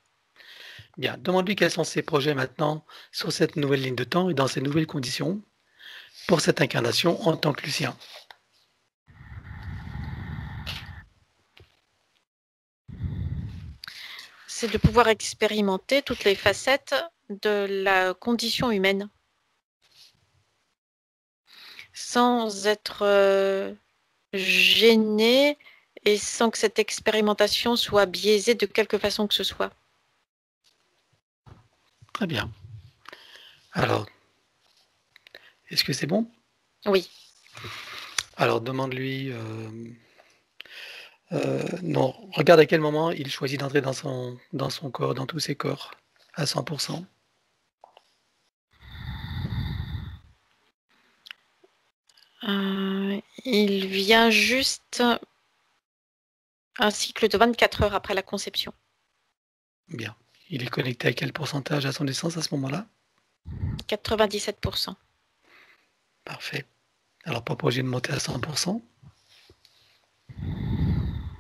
Bien, demande-lui quels sont ses projets maintenant sur cette nouvelle ligne de temps et dans ces nouvelles conditions pour cette incarnation en tant que Lucien. C'est de pouvoir expérimenter toutes les facettes de la condition humaine sans être gêné et sans que cette expérimentation soit biaisée de quelque façon que ce soit. Très bien. Alors, est-ce que c'est bon? Oui. Alors, demande-lui... non, regarde à quel moment il choisit d'entrer dans son corps, dans tous ses corps, à 100%. Il vient juste un cycle de 24 heures après la conception. Bien. Il est connecté à quel pourcentage à son naissance à ce moment-là? 97%. Parfait. Alors, pas obligé de monter à 100%.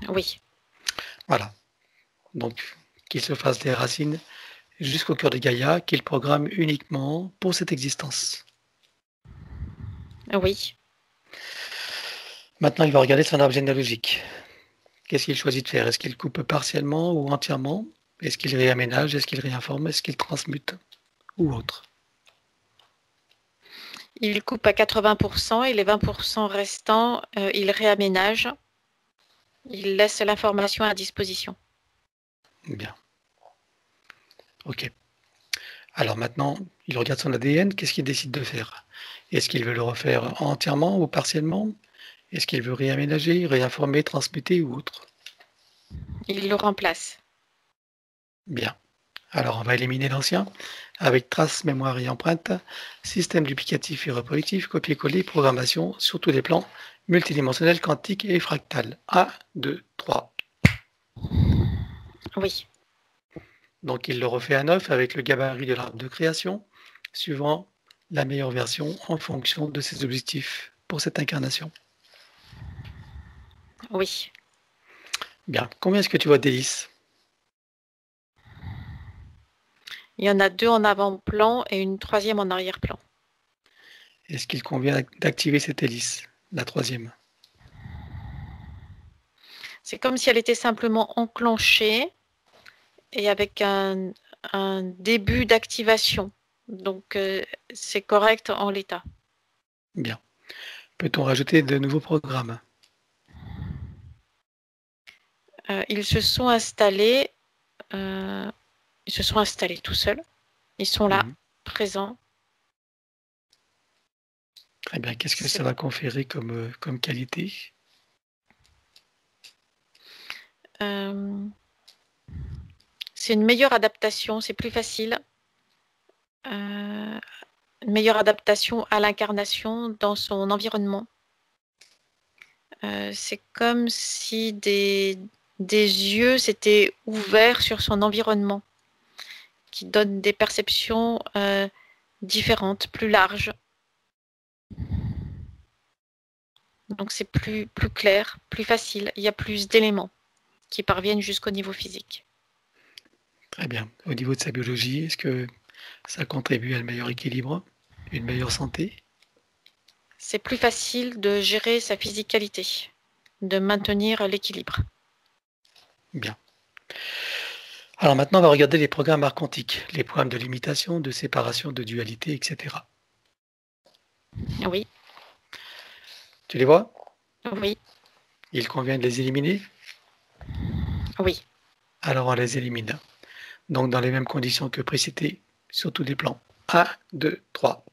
Oui. Voilà. Donc, qu'il se fasse des racines jusqu'au cœur de Gaïa, qu'il programme uniquement pour cette existence. Oui. Maintenant, il va regarder son arbre généalogique. Qu'est-ce qu'il choisit de faire? Est-ce qu'il coupe partiellement ou entièrement? Est-ce qu'il réaménage? Est-ce qu'il réinforme? Est-ce qu'il transmute? Ou autre? Il coupe à 80% et les 20% restants, il réaménage. Il laisse l'information à disposition. Bien. Ok. Alors maintenant, il regarde son ADN. Qu'est-ce qu'il décide de faire? Est-ce qu'il veut le refaire entièrement ou partiellement? Est-ce qu'il veut réaménager, réinformer, transmuter ou autre? Il le remplace. Bien. Alors on va éliminer l'ancien avec traces, mémoire et empreinte, système duplicatif et reproductif, copier-coller, programmation sur tous les plans, multidimensionnel, quantique et fractal. 1, 2, 3. Oui. Donc il le refait à neuf avec le gabarit de l'arbre de création, suivant la meilleure version en fonction de ses objectifs pour cette incarnation. Oui. Bien. Combien est-ce que tu vois d'hélices? Il y en a 2 en avant-plan et une 3e en arrière-plan. Est-ce qu'il convient d'activer cette hélice, la 3e? C'est comme si elle était simplement enclenchée et avec un début d'activation. Donc, c'est correct en l'état. Bien. Peut-on rajouter de nouveaux programmes? Ils se sont installés tout seuls. Ils sont là, présents. Très bien. Qu'est-ce que ça va conférer comme qualité? C'est une meilleure adaptation, c'est plus facile. Une meilleure adaptation à l'incarnation dans son environnement. C'est comme si des yeux s'étaient ouverts sur son environnement, qui donnent des perceptions différentes, plus larges. Donc c'est plus clair, plus facile. Il y a plus d'éléments qui parviennent jusqu'au niveau physique. Très bien. Au niveau de sa biologie, est-ce que ça contribue à un meilleur équilibre, une meilleure santé? C'est plus facile de gérer sa physicalité, de maintenir l'équilibre. Bien. Alors maintenant, on va regarder les programmes archontiques, les programmes de limitation, de séparation, de dualité, etc. Oui. Tu les vois? Oui. Il convient de les éliminer? Oui. Alors on les élimine. Donc dans les mêmes conditions que précédé, sur tous les plans. 1, 2, 3.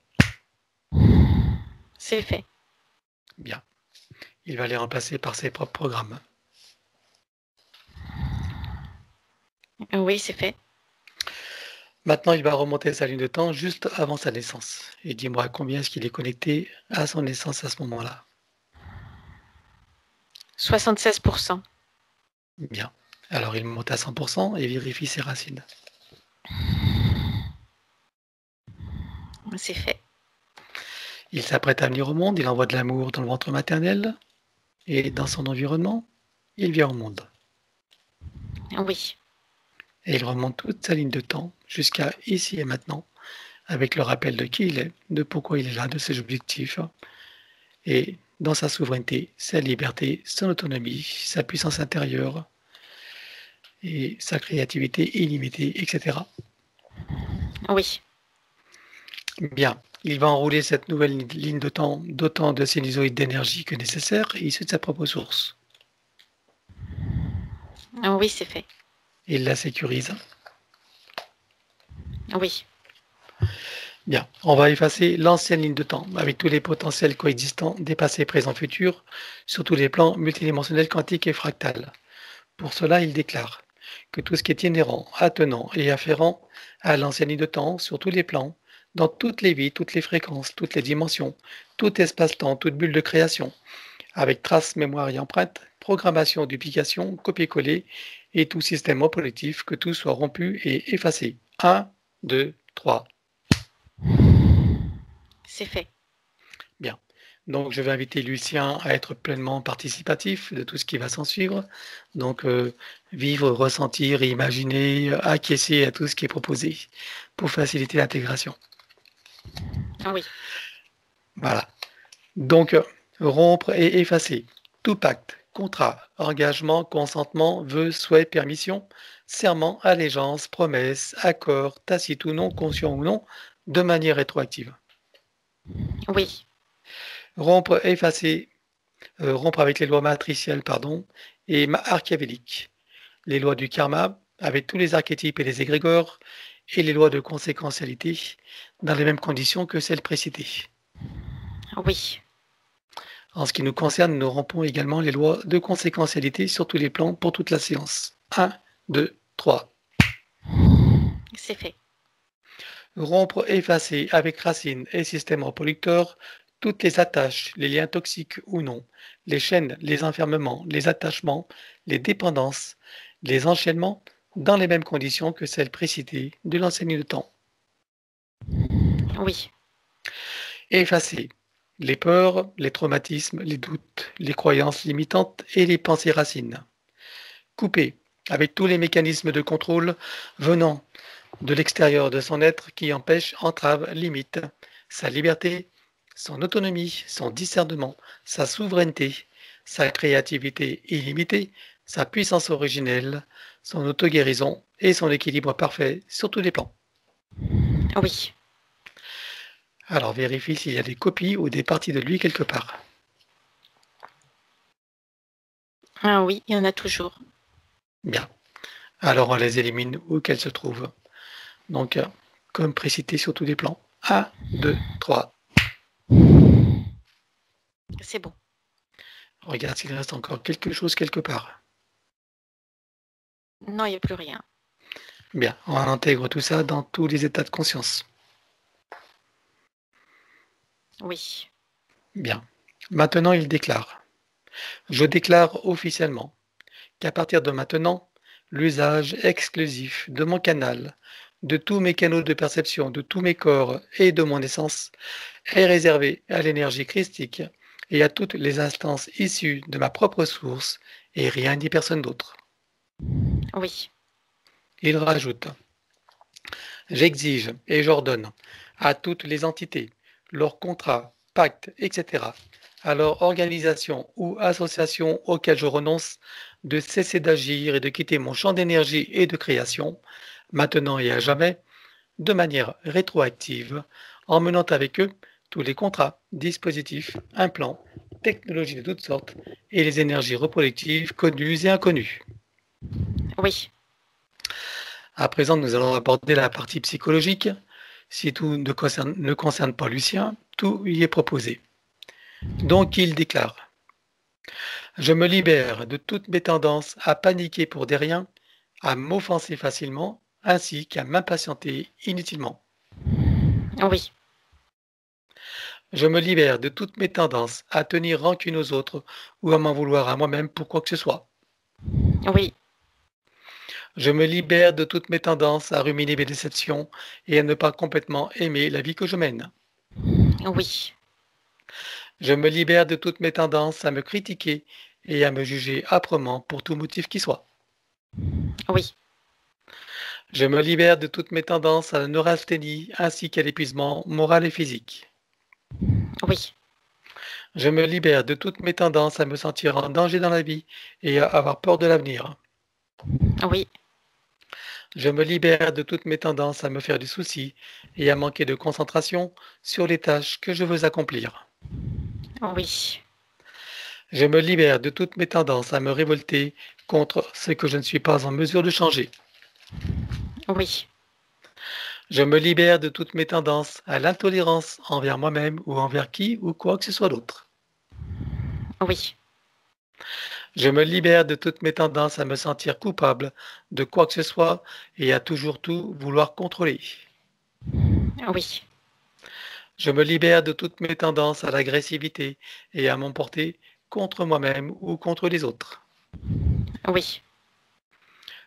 C'est fait. Bien. Il va les remplacer par ses propres programmes. Oui, c'est fait. Maintenant, il va remonter sa ligne de temps juste avant sa naissance. Et dis-moi combien est-ce qu'il est connecté à son naissance à ce moment-là? 76%. Bien. Alors il monte à 100% et vérifie ses racines. C'est fait. Il s'apprête à venir au monde, il envoie de l'amour dans le ventre maternel et dans son environnement, il vient au monde. Oui. Et il remonte toute sa ligne de temps jusqu'à ici et maintenant, avec le rappel de qui il est, de pourquoi il est là, de ses objectifs, et dans sa souveraineté, sa liberté, son autonomie, sa puissance intérieure et sa créativité illimitée, etc. Oui. Bien, il va enrouler cette nouvelle ligne de temps d'autant de sinusoïdes d'énergie que nécessaire, issus de sa propre source. Oui, c'est fait. Il la sécurise. Oui. Bien, on va effacer l'ancienne ligne de temps avec tous les potentiels coexistants des passés, présents, futurs, sur tous les plans multidimensionnels, quantiques et fractals. Pour cela, il déclare que tout ce qui est inhérent, attenant et afférent à l'ancienne ligne de temps sur tous les plans, dans toutes les vies, toutes les fréquences, toutes les dimensions, tout espace-temps, toute bulle de création, avec traces, mémoire et empreinte, programmation, duplication, copier-coller et tout système opératif, que tout soit rompu et effacé. 1, 2, 3. C'est fait. Bien. Donc, je vais inviter Lucien à être pleinement participatif de tout ce qui va s'en suivre. Donc, vivre, ressentir, imaginer, acquiescer à tout ce qui est proposé pour faciliter l'intégration. Oui. Voilà. Donc, rompre et effacer tout pacte, contrat, engagement, consentement, vœu, souhait, permission, serment, allégeance, promesse, accord, tacite ou non, conscient ou non, de manière rétroactive. Oui. Rompre, effacer, rompre avec les lois matricielles, et archiavéliques. Les lois du karma, avec tous les archétypes et les égrégores, et les lois de conséquentialité, dans les mêmes conditions que celles précitées. Oui. En ce qui nous concerne, nous rompons également les lois de conséquentialité sur tous les plans pour toute la séance. 1, 2, 3. C'est fait. Rompre, effacer avec racines et système reproducteur toutes les attaches, les liens toxiques ou non, les chaînes, les enfermements, les attachements, les dépendances, les enchaînements dans les mêmes conditions que celles précitées de l'enseigne de temps. Oui. Effacer les peurs, les traumatismes, les doutes, les croyances limitantes et les pensées racines. Couper avec tous les mécanismes de contrôle venant de l'extérieur de son être qui empêchent, entravent, limitent sa liberté, son autonomie, son discernement, sa souveraineté, sa créativité illimitée, sa puissance originelle, son auto-guérison et son équilibre parfait sur tous les plans. Oui. Alors vérifie s'il y a des copies ou des parties de lui quelque part. Ah oui, il y en a toujours. Bien. Alors on les élimine où qu'elles se trouvent. Donc, comme précité sur tous les plans. 1, 2, 3. C'est bon. Regarde s'il reste encore quelque chose quelque part. Non, il n'y a plus rien. Bien, on intègre tout ça dans tous les états de conscience. Oui. Bien. Maintenant, il déclare. Je déclare officiellement qu'à partir de maintenant, l'usage exclusif de mon canal, de tous mes canaux de perception, de tous mes corps et de mon essence est réservé à l'énergie christique et à toutes les instances issues de ma propre source et rien ni personne d'autre. Oui. Il rajoute. J'exige et j'ordonne à toutes les entités, leurs contrats, pactes, etc., à leur organisation ou association auxquelles je renonce, de cesser d'agir et de quitter mon champ d'énergie et de création, maintenant et à jamais, de manière rétroactive, en menant avec eux tous les contrats, dispositifs, implants, technologies de toutes sortes et les énergies reproductives connues et inconnues. Oui. À présent, nous allons aborder la partie psychologique. Si tout ne concerne pas Lucien, tout y est proposé. Donc il déclare. Je me libère de toutes mes tendances à paniquer pour des riens, à m'offenser facilement, ainsi qu'à m'impatienter inutilement. Oui. Je me libère de toutes mes tendances à tenir rancune aux autres ou à m'en vouloir à moi-même pour quoi que ce soit. Oui. Je me libère de toutes mes tendances à ruminer mes déceptions et à ne pas complètement aimer la vie que je mène. Oui. Je me libère de toutes mes tendances à me critiquer et à me juger âprement pour tout motif qui soit. Oui. Je me libère de toutes mes tendances à la neurasthénie ainsi qu'à l'épuisement moral et physique. Oui. Je me libère de toutes mes tendances à me sentir en danger dans la vie et à avoir peur de l'avenir. Oui. Je me libère de toutes mes tendances à me faire du souci et à manquer de concentration sur les tâches que je veux accomplir. Oui. Je me libère de toutes mes tendances à me révolter contre ce que je ne suis pas en mesure de changer. Oui. Je me libère de toutes mes tendances à l'intolérance envers moi-même ou envers qui ou quoi que ce soit d'autre. Oui. Je me libère de toutes mes tendances à me sentir coupable de quoi que ce soit et à toujours tout vouloir contrôler. Oui. Je me libère de toutes mes tendances à l'agressivité et à m'emporter contre moi-même ou contre les autres. Oui.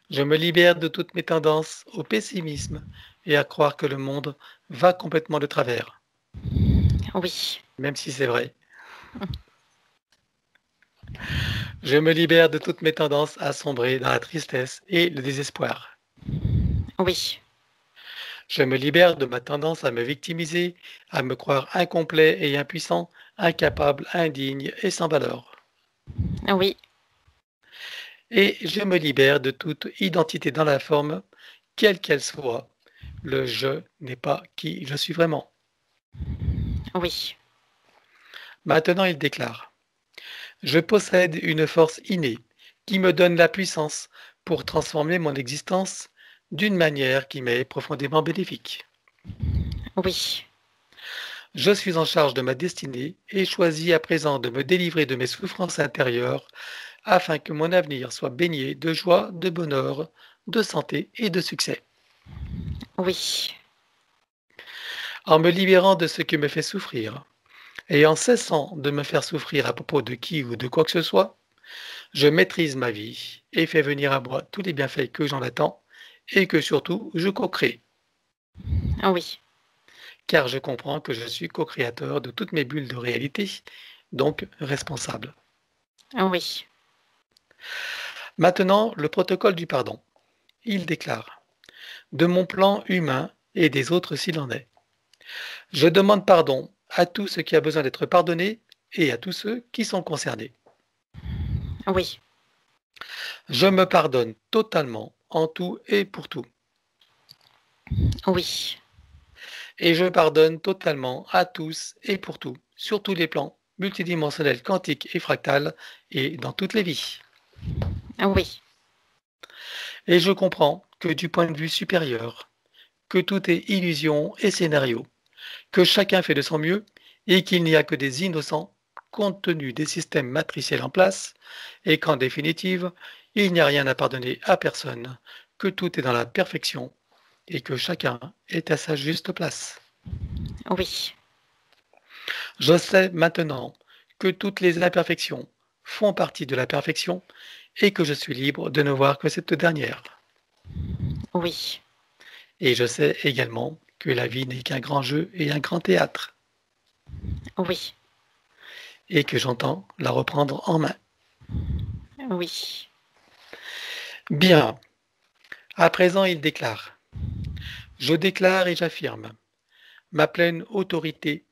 Je me libère de toutes mes tendances au pessimisme et à croire que le monde va complètement de travers, Oui. même si c'est vrai. Je me libère de toutes mes tendances à sombrer dans la tristesse et le désespoir. Oui. Je me libère de ma tendance à me victimiser, à me croire incomplet et impuissant, incapable, indigne et sans valeur. Oui. Et je me libère de toute identité dans la forme, quelle qu'elle soit. Le je n'est pas qui je suis vraiment. Oui. Maintenant, il déclare. Je possède une force innée qui me donne la puissance pour transformer mon existence d'une manière qui m'est profondément bénéfique. Oui. Je suis en charge de ma destinée et choisis à présent de me délivrer de mes souffrances intérieures afin que mon avenir soit baigné de joie, de bonheur, de santé et de succès. Oui. En me libérant de ce qui me fait souffrir et en cessant de me faire souffrir à propos de qui ou de quoi que ce soit, Je maîtrise ma vie et fais venir à moi tous les bienfaits que j'en attends et que surtout je co-crée, Oui. car je comprends que je suis co-créateur de toutes mes bulles de réalité, donc responsable. Oui. Maintenant, le protocole du pardon. Il déclare: de mon plan humain et des autres s'il en est. Je demande pardon à tout ce qui a besoin d'être pardonné et à tous ceux qui sont concernés. Oui. Je me pardonne totalement en tout et pour tout. Oui. Et je pardonne totalement à tous et pour tout, sur tous les plans, multidimensionnels, quantiques et fractales, et dans toutes les vies. Oui. Et je comprends que du point de vue supérieur, que tout est illusion et scénario, que chacun fait de son mieux et qu'il n'y a que des innocents compte tenu des systèmes matriciels en place et qu'en définitive, il n'y a rien à pardonner à personne, que tout est dans la perfection et que chacun est à sa juste place. Oui. Je sais maintenant que toutes les imperfections font partie de la perfection et que je suis libre de ne voir que cette dernière. Oui. Et je sais également que la vie n'est qu'un grand jeu et un grand théâtre, Oui. et que j'entends la reprendre en main. Oui. Bien, à présent il déclare: je déclare et j'affirme ma pleine autorité,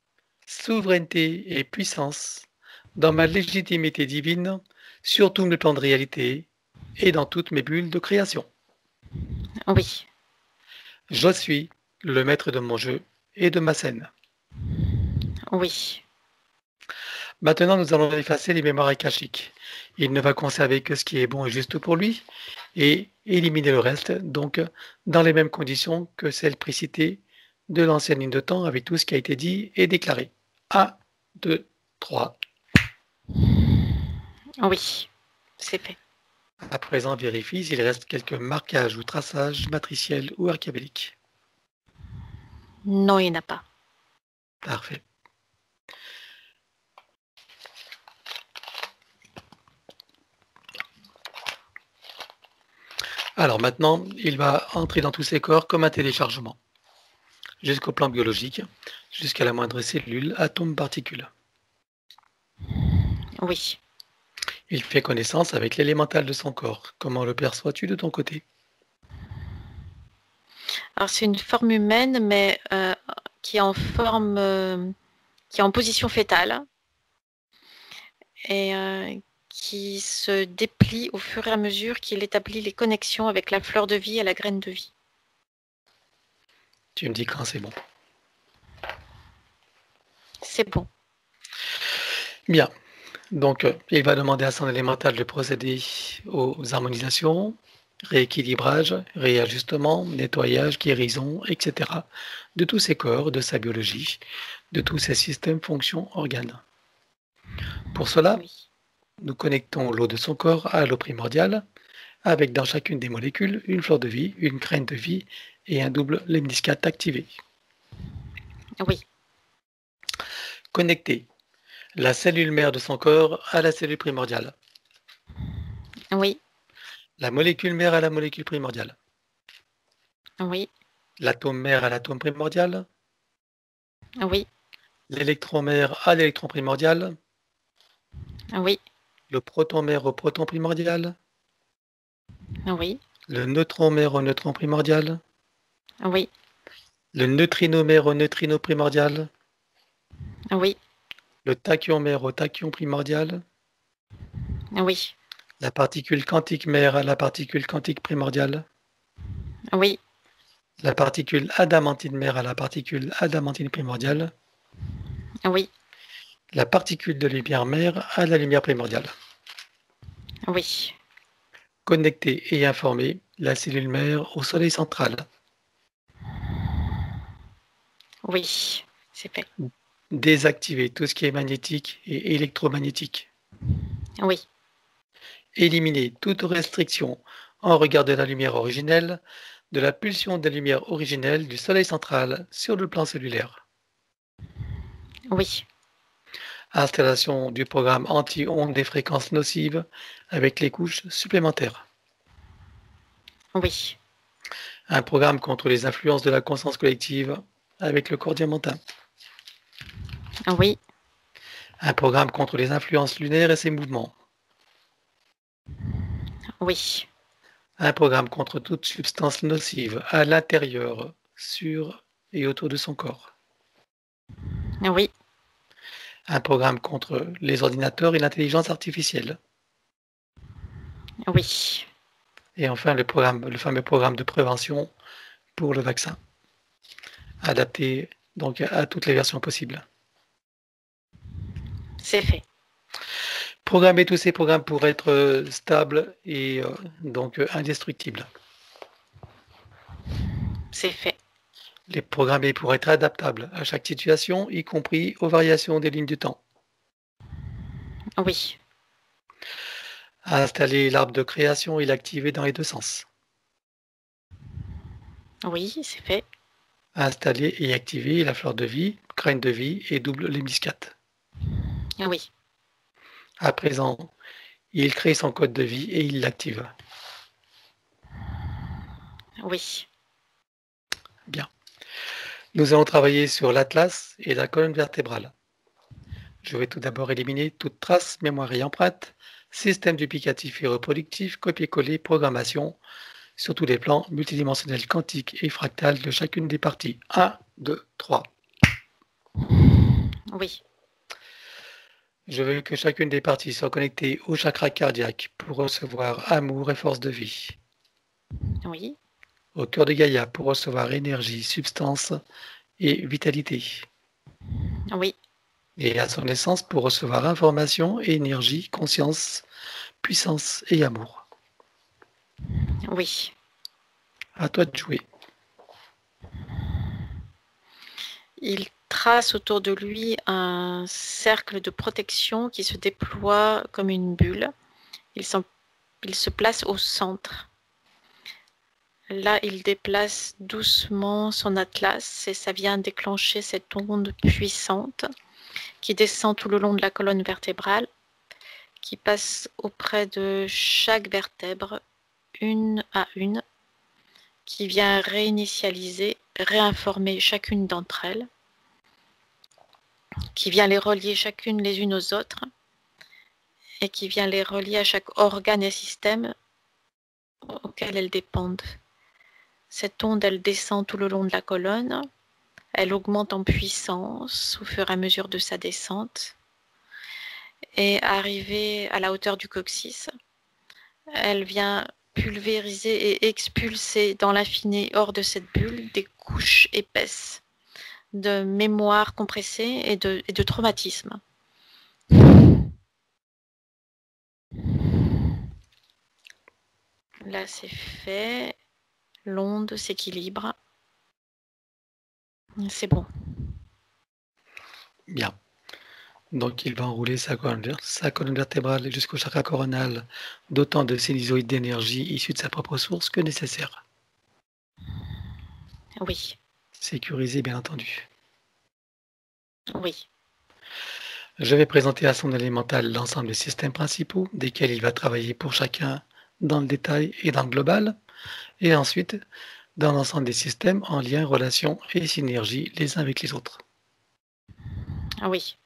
souveraineté et puissance dans ma légitimité divine sur tous mes plans de réalité et dans toutes mes bulles de création. Oui. Je suis le maître de mon jeu et de ma scène. Oui. Maintenant, nous allons effacer les mémoires akashiques. Il ne va conserver que ce qui est bon et juste pour lui et éliminer le reste, donc dans les mêmes conditions que celles précitées de l'ancienne ligne de temps avec tout ce qui a été dit et déclaré. 1, 2, 3. Oui. C'est fait. À présent, vérifie s'il reste quelques marquages ou traçages matriciels ou archiabéliques. Non, il n'y en a pas. Parfait. Alors maintenant, il va entrer dans tous ces corps comme un téléchargement, jusqu'au plan biologique, jusqu'à la moindre cellule, atome, particule. Oui. Il fait connaissance avec l'élémental de son corps. Comment le perçois-tu de ton côté? Alors c'est une forme humaine, mais qui est en forme, qui est en position fétale et qui se déplie au fur et à mesure qu'il établit les connexions avec la fleur de vie et la graine de vie. Tu me dis quand c'est bon. C'est bon. Bien. Donc, il va demander à son élémental de procéder aux harmonisations, rééquilibrage, réajustement, nettoyage, guérison, etc. de tous ses corps, de sa biologie, de tous ses systèmes, fonctions, organes. Pour cela, Oui. nous connectons l'eau de son corps à l'eau primordiale, avec dans chacune des molécules une fleur de vie, une graine de vie et un double lemniscate activé. Oui. Connecter la cellule mère de son corps à la cellule primordiale, Oui. la molécule mère à la molécule primordiale, Oui. l'atome mère à l'atome primordial, Oui. l'électron mère à l'électron primordial, Oui. le proton mère au proton primordial, Oui. le neutron mère au neutron primordial, Oui. le neutrino mère au neutrino primordial, Oui. le tachyon mère au tachyon primordial, Oui. la particule quantique mère à la particule quantique primordiale, Oui. la particule adamantine mère à la particule adamantine primordiale, Oui. la particule de lumière mère à la lumière primordiale. Oui. Connecter et informer la cellule mère au soleil central. Oui. C'est fait. Désactiver tout ce qui est magnétique et électromagnétique. Oui. Éliminer toute restriction en regard de la lumière originelle, de la pulsion de lumière originelle du soleil central sur le plan cellulaire. Oui. Installation du programme anti-ondes des fréquences nocives avec les couches supplémentaires. Oui. Un programme contre les influences de la conscience collective avec le corps diamantin. Oui. Un programme contre les influences lunaires et ses mouvements. Oui. Un programme contre toute substance nocive à l'intérieur, sur et autour de son corps. Oui. Un programme contre les ordinateurs et l'intelligence artificielle. Oui. Et enfin, le fameux programme de prévention pour le vaccin, adapté donc à toutes les versions possibles. C'est fait. Programmer tous ces programmes pour être stable et donc indestructible. C'est fait. Les programmer pour être adaptables à chaque situation, y compris aux variations des lignes du temps. Oui. Installer l'arbre de création et l'activer dans les deux sens. Oui, c'est fait. Installer et activer la fleur de vie, graine de vie et double lémiscate. Oui. À présent, il crée son code de vie et il l'active. Oui. Bien. Nous allons travailler sur l'atlas et la colonne vertébrale. Je vais tout d'abord éliminer toute trace, mémoire et empreinte, système duplicatif et reproductif, copier-coller, programmation, sur tous les plans multidimensionnels quantiques et fractales de chacune des parties. 1, 2, 3. Oui. Je veux que chacune des parties soit connectée au chakra cardiaque pour recevoir amour et force de vie. Oui. Au cœur de Gaïa pour recevoir énergie, substance et vitalité. Oui. Et à son essence pour recevoir information, énergie, conscience, puissance et amour. Oui. À toi de jouer. Il trace autour de lui un cercle de protection qui se déploie comme une bulle. Il se place au centre. Là, il déplace doucement son atlas et ça vient déclencher cette onde puissante qui descend tout le long de la colonne vertébrale, qui passe auprès de chaque vertèbre, une à une, qui vient réinitialiser, réinformer chacune d'entre elles, qui vient les relier chacune les unes aux autres et qui vient les relier à chaque organe et système auquel elles dépendent. Cette onde, elle descend tout le long de la colonne, elle augmente en puissance au fur et à mesure de sa descente et arrivée à la hauteur du coccyx, elle vient pulvériser et expulser dans l'infini hors de cette bulle des couches épaisses de mémoire compressée et de traumatisme. Là, c'est fait. L'onde s'équilibre. C'est bon. Bien. Donc il va enrouler sa colonne vertébrale jusqu'au chakra coronal d'autant de sinusoïdes d'énergie issus de sa propre source que nécessaire. Oui. Sécurisé, bien entendu. Oui. Je vais présenter à son élémental l'ensemble des systèmes principaux, desquels il va travailler pour chacun dans le détail et dans le global, et ensuite dans l'ensemble des systèmes en lien, relation et synergie les uns avec les autres. Oui.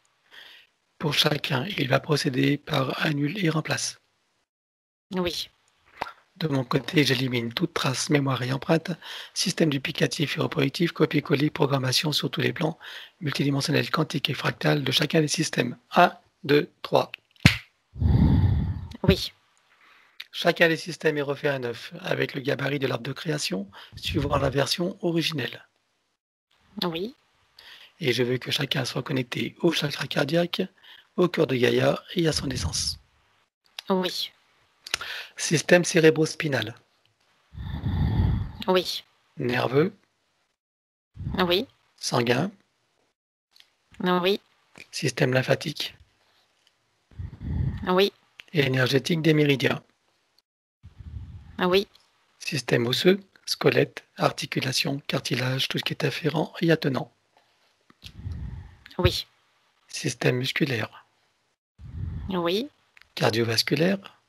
Pour chacun, il va procéder par annule et remplace. Oui. De mon côté, j'élimine toute trace, mémoire et empreinte, système duplicatif et reproductif, copier-coller, programmation sur tous les plans, multidimensionnels, quantiques et fractales de chacun des systèmes. 1, 2, 3. Oui. Chacun des systèmes est refait à neuf, avec le gabarit de l'arbre de création, suivant la version originelle. Oui. Et je veux que chacun soit connecté au chakra cardiaque, au cœur de Gaïa et à son essence. Oui. Système cérébrospinal. Oui. Nerveux, Oui. sanguin, Oui. système lymphatique Oui. et énergétique des méridiens. Oui. Système osseux, squelette, articulation, cartilage, tout ce qui est afférent et attenant. Oui. système musculaire, Oui. cardiovasculaire,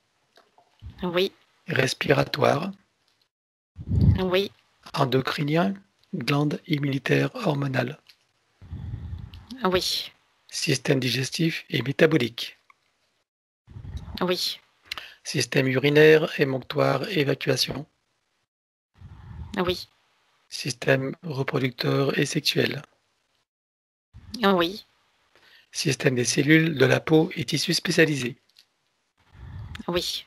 Oui. respiratoire, Oui. endocrinien, glande immunitaire hormonale, Oui. système digestif et métabolique, Oui. système urinaire, émonctoire, évacuation, Oui. système reproducteur et sexuel, Oui. système des cellules, de la peau et tissus spécialisés, Oui.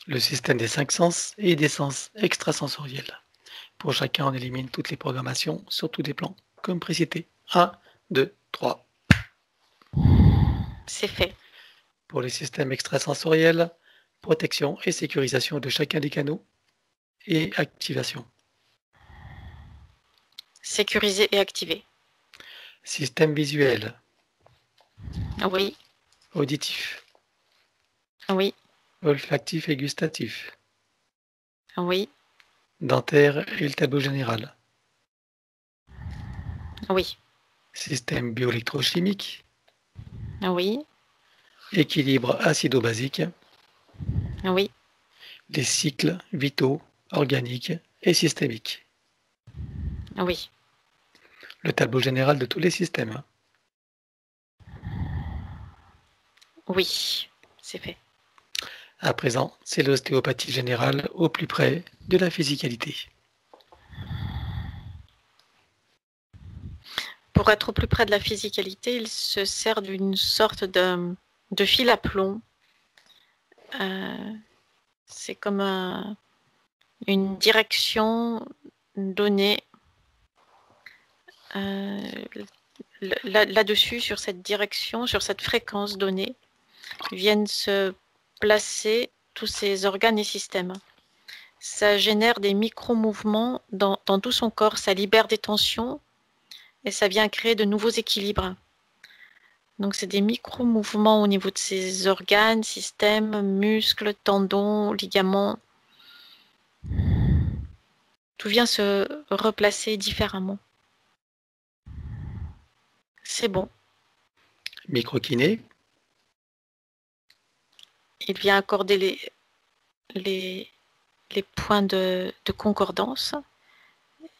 le système des cinq sens et des sens extrasensoriels. Pour chacun, on élimine toutes les programmations sur tous les plans, comme précité. 1, 2, 3. C'est fait. Pour les systèmes extrasensoriels, protection et sécurisation de chacun des canaux et activation. Sécurisé et activé. Système visuel, Oui. auditif, Oui. olfactif et gustatif, Oui. dentaire et le tableau général. Oui. Système bioélectrochimique, Oui. équilibre acido-basique, Oui. les cycles vitaux, organiques et systémiques. Oui. Le tableau général de tous les systèmes. Oui. C'est fait. À présent, c'est l'ostéopathie générale au plus près de la physicalité. Pour être au plus près de la physicalité, il se sert d'une sorte de fil à plomb. C'est comme une direction donnée là-dessus, sur cette direction, sur cette fréquence donnée, viennent se placer tous ces organes et systèmes. Ça génère des micro-mouvements dans tout son corps, ça libère des tensions et ça vient créer de nouveaux équilibres. Donc c'est des micro-mouvements au niveau de ces organes, systèmes, muscles, tendons, ligaments. Tout vient se replacer différemment. C'est bon. Microkiné, Il vient accorder les points de concordance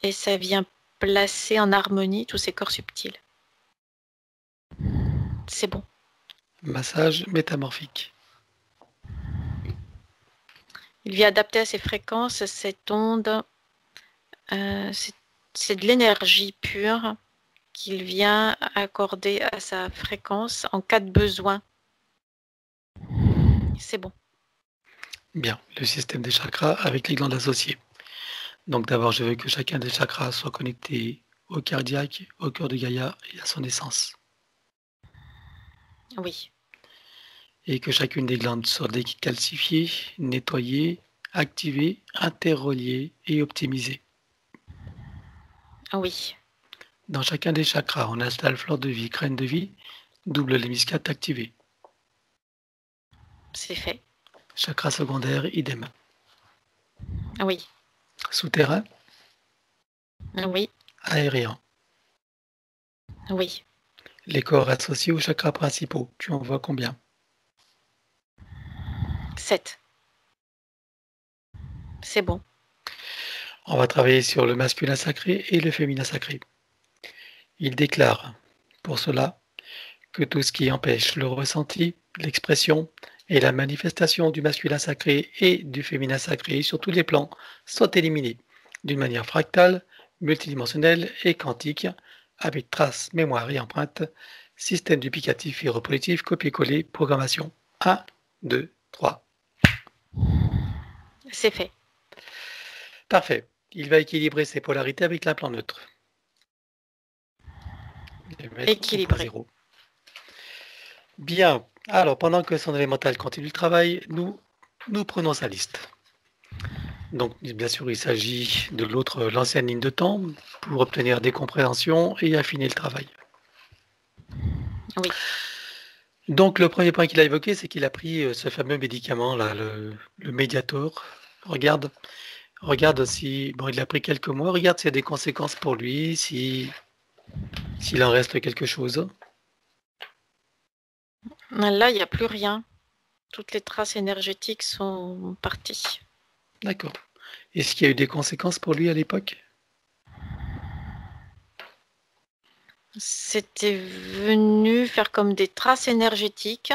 et ça vient placer en harmonie tous ces corps subtils. C'est bon. massage métamorphique, Il vient adapter à ces fréquences, cette onde. C'est de l'énergie pure qu'il vient accorder à sa fréquence en cas de besoin. C'est bon. bien, le système des chakras avec les glandes associées. Donc d'abord, je veux que chacun des chakras soit connecté au cardiaque, au cœur de Gaïa et à son essence. Oui. Et que chacune des glandes soit décalcifiée, nettoyée, activée, interreliée et optimisée. Oui. Dans chacun des chakras, on installe fleur de vie, graine de vie, double l'hémiscate activé. C'est fait. Chakra secondaire, idem. Oui. Souterrain, Oui. aérien. Oui. Les corps associés aux chakras principaux, tu en vois combien? 7. C'est bon. On va travailler sur le masculin sacré et le féminin sacré. Il déclare, pour cela, que tout ce qui empêche le ressenti, l'expression et la manifestation du masculin sacré et du féminin sacré sur tous les plans soit éliminé d'une manière fractale, multidimensionnelle et quantique, avec traces, mémoire et empreinte, système duplicatif et reproductif, copier-coller, programmation. 1, 2, 3. C'est fait. Parfait. Il va équilibrer ses polarités avec l'implant neutre. Équilibré. Bien. Alors, pendant que son élémental continue le travail, nous prenons sa liste. Donc, bien sûr, il s'agit de l'ancienne ligne de temps pour obtenir des compréhensions et affiner le travail. Oui. Donc, le premier point qu'il a évoqué, c'est qu'il a pris ce fameux médicament, là, le Mediator. Regarde si... Bon, il l'a pris quelques mois. Regarde s'il y a des conséquences pour lui, s'il en reste quelque chose. Là, il n'y a plus rien. Toutes les traces énergétiques sont parties. D'accord. Est-ce qu'il y a eu des conséquences pour lui à l'époque? C'était venu faire comme des traces énergétiques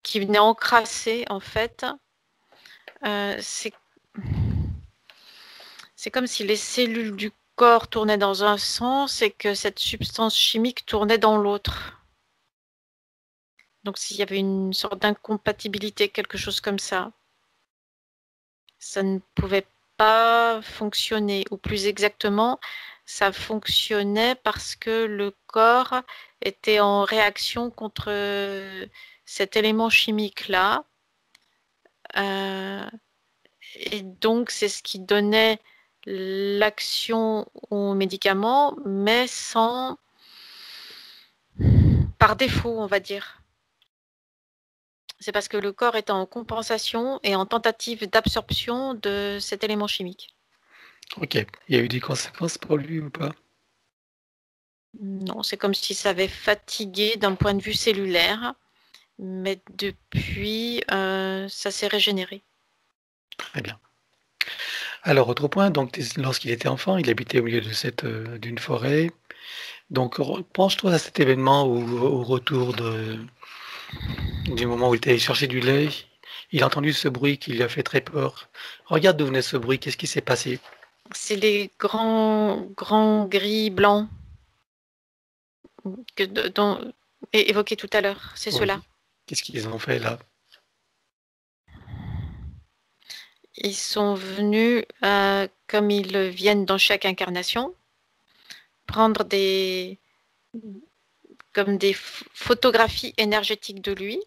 qui venaient encrasser, en fait. C'est comme si les cellules du corps tournaient dans un sens et que cette substance chimique tournait dans l'autre. Donc s'il y avait une sorte d'incompatibilité, quelque chose comme ça ne pouvait pas fonctionner. Ou plus exactement, ça fonctionnait parce que le corps était en réaction contre cet élément chimique-là. Et donc, c'est ce qui donnait l'action au médicament, mais sans... par défaut, on va dire. C'est parce que le corps était en compensation et en tentative d'absorption de cet élément chimique. Ok. Il y a eu des conséquences pour lui ou pas? Non, c'est comme si ça avait fatigué d'un point de vue cellulaire, mais depuis, ça s'est régénéré. Très bien. Alors, autre point, donc lorsqu'il était enfant, il habitait au milieu d'une forêt. Donc, penche-toi à cet événement où, au retour du moment où il était allé chercher du lait, il a entendu ce bruit qui lui a fait très peur. Regarde d'où venait ce bruit, qu'est-ce qui s'est passé? C'est les grands gris blancs dont évoqués tout à l'heure, c'est ceux-là. Oui. Qu'est-ce qu'ils ont fait là? Ils sont venus, comme ils viennent dans chaque incarnation, prendre comme des photographies énergétiques de lui.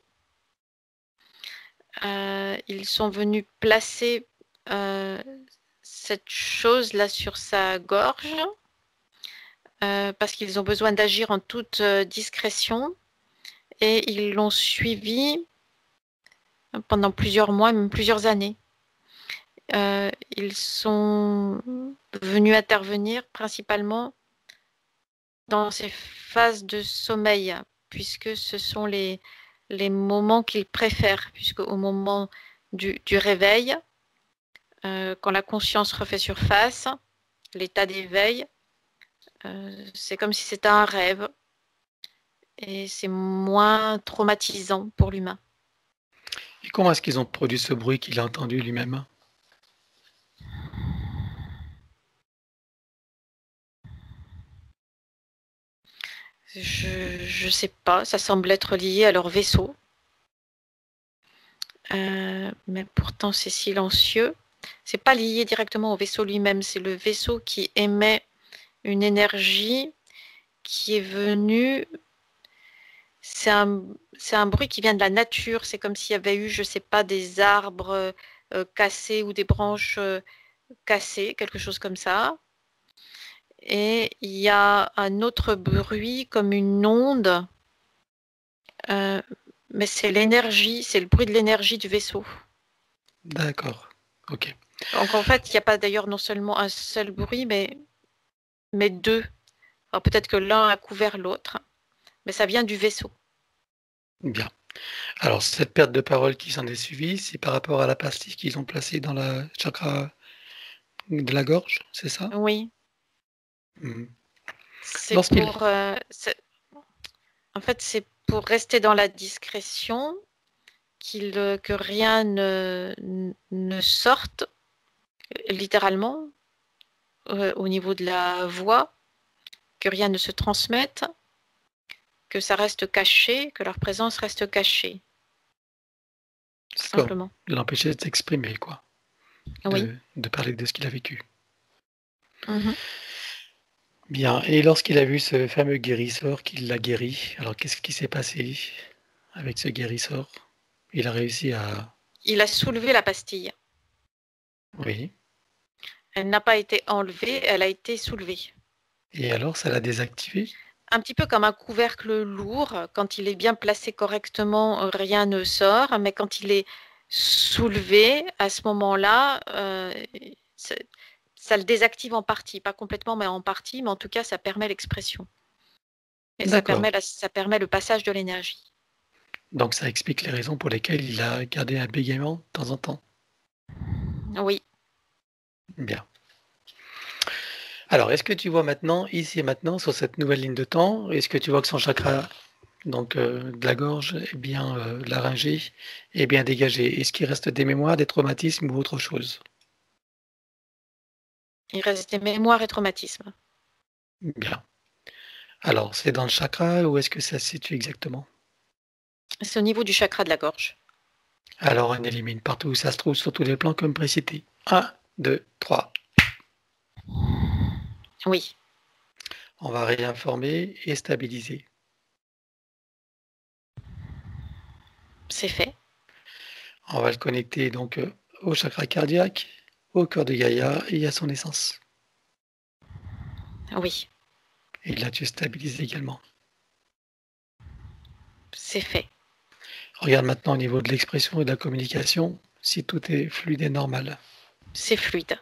Ils sont venus placer cette chose-là sur sa gorge parce qu'ils ont besoin d'agir en toute discrétion et ils l'ont suivi pendant plusieurs mois, même plusieurs années. Ils sont venus intervenir principalement dans ces phases de sommeil, puisque ce sont les moments qu'ils préfèrent, puisque au moment du réveil, quand la conscience refait surface, l'état d'éveil, c'est comme si c'était un rêve et c'est moins traumatisant pour l'humain. Et comment est-ce qu'ils ont produit ce bruit qu'il a entendu lui-même? Je sais pas, ça semble être lié à leur vaisseau. Mais pourtant c'est silencieux. C'est pas lié directement au vaisseau lui-même, c'est le vaisseau qui émet une énergie qui est venue. C'est un bruit qui vient de la nature. C'est comme s'il y avait eu, je sais pas, des arbres cassés ou des branches cassées, quelque chose comme ça. Et il y a un autre bruit comme une onde, mais c'est l'énergie, c'est le bruit de l'énergie du vaisseau. D'accord, ok. Donc en fait, il n'y a pas d'ailleurs non seulement un seul bruit, mais deux. Alors peut-être que l'un a couvert l'autre, mais ça vient du vaisseau. Bien. Alors, cette perte de parole qui s'en est suivie, c'est par rapport à la pastille qu'ils ont placée dans la chakra de la gorge, c'est ça? Oui, Mhm. c'est Lorsqu'il... pour, en fait, c'est pour rester dans la discrétion, que rien ne sorte, littéralement, au niveau de la voix, que rien ne se transmette, que ça reste caché, que leur présence reste cachée, tout D'accord, simplement. de l'empêcher de s'exprimer, quoi, Oui. de parler de ce qu'il a vécu. Mhm. Bien, et lorsqu'il a vu ce fameux guérisseur qui l'a guéri, alors qu'est-ce qui s'est passé avec ce guérisseur? Il a réussi à... Il a soulevé la pastille. Oui, Elle n'a pas été enlevée, elle a été soulevée. et alors ça l'a désactivé? Un petit peu comme un couvercle lourd, quand il est bien placé correctement, rien ne sort, mais quand il est soulevé, à ce moment-là, ça le désactive en partie, pas complètement, mais en partie, mais en tout cas, ça permet l'expression. Et D'accord. ça permet le passage de l'énergie. Donc ça explique les raisons pour lesquelles il a gardé un bégaiement de temps en temps. Oui. Bien. Alors, est-ce que tu vois maintenant, ici et maintenant, sur cette nouvelle ligne de temps, est-ce que tu vois que son chakra donc de la gorge est bien laryngé, est bien dégagé? Est-ce qu'il reste des mémoires, des traumatismes ou autre chose? Il reste des mémoires et traumatismes. Bien. Alors, c'est dans le chakra ou est-ce que ça se situe exactement? C'est au niveau du chakra de la gorge. Alors, on élimine partout où ça se trouve sur tous les plans comme précité. 1, 2, 3. Oui, On va réinformer et stabiliser. c'est fait. On va le connecter donc au chakra cardiaque, au cœur de Gaïa et à son essence. Oui, Et là, tu stabilises également. c'est fait. Regarde maintenant au niveau de l'expression et de la communication, si tout est fluide et normal. C'est fluide.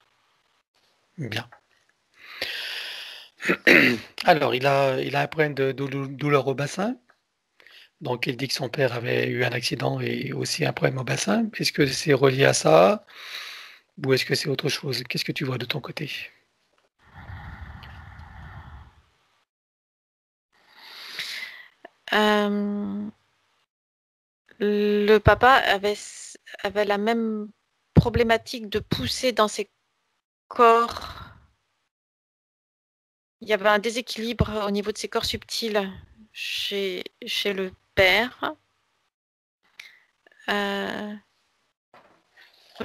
Bien. Alors, il a un problème de douleur au bassin. Donc, il dit que son père avait eu un accident et aussi un problème au bassin. Est-ce que c'est relié à ça ou est-ce que c'est autre chose? Qu'est-ce que tu vois de ton côté? Euh, le papa avait la même problématique de pousser dans ses corps. Il y avait un déséquilibre au niveau de ses corps subtils chez le père.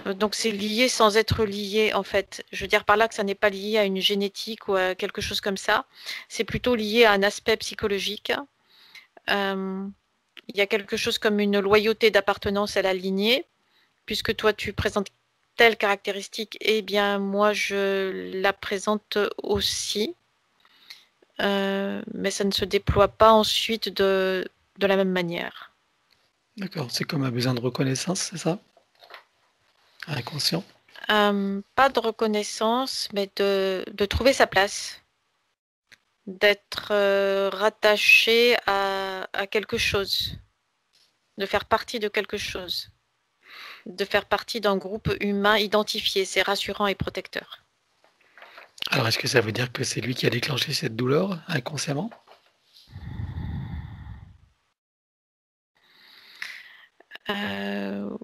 Donc c'est lié sans être lié en fait. Je veux dire par là que ça n'est pas lié à une génétique ou à quelque chose comme ça. C'est plutôt lié à un aspect psychologique. Il y a quelque chose comme une loyauté d'appartenance à la lignée, puisque toi tu présentes telle caractéristique, eh bien moi je la présente aussi. Mais ça ne se déploie pas ensuite de la même manière. D'accord, c'est comme un besoin de reconnaissance, c'est ça? Inconscient? Pas de reconnaissance, mais de trouver sa place, d'être rattaché à quelque chose, de faire partie de quelque chose, de faire partie d'un groupe humain identifié. C'est rassurant et protecteur. Alors, est-ce que ça veut dire que c'est lui qui a déclenché cette douleur inconsciemment? Il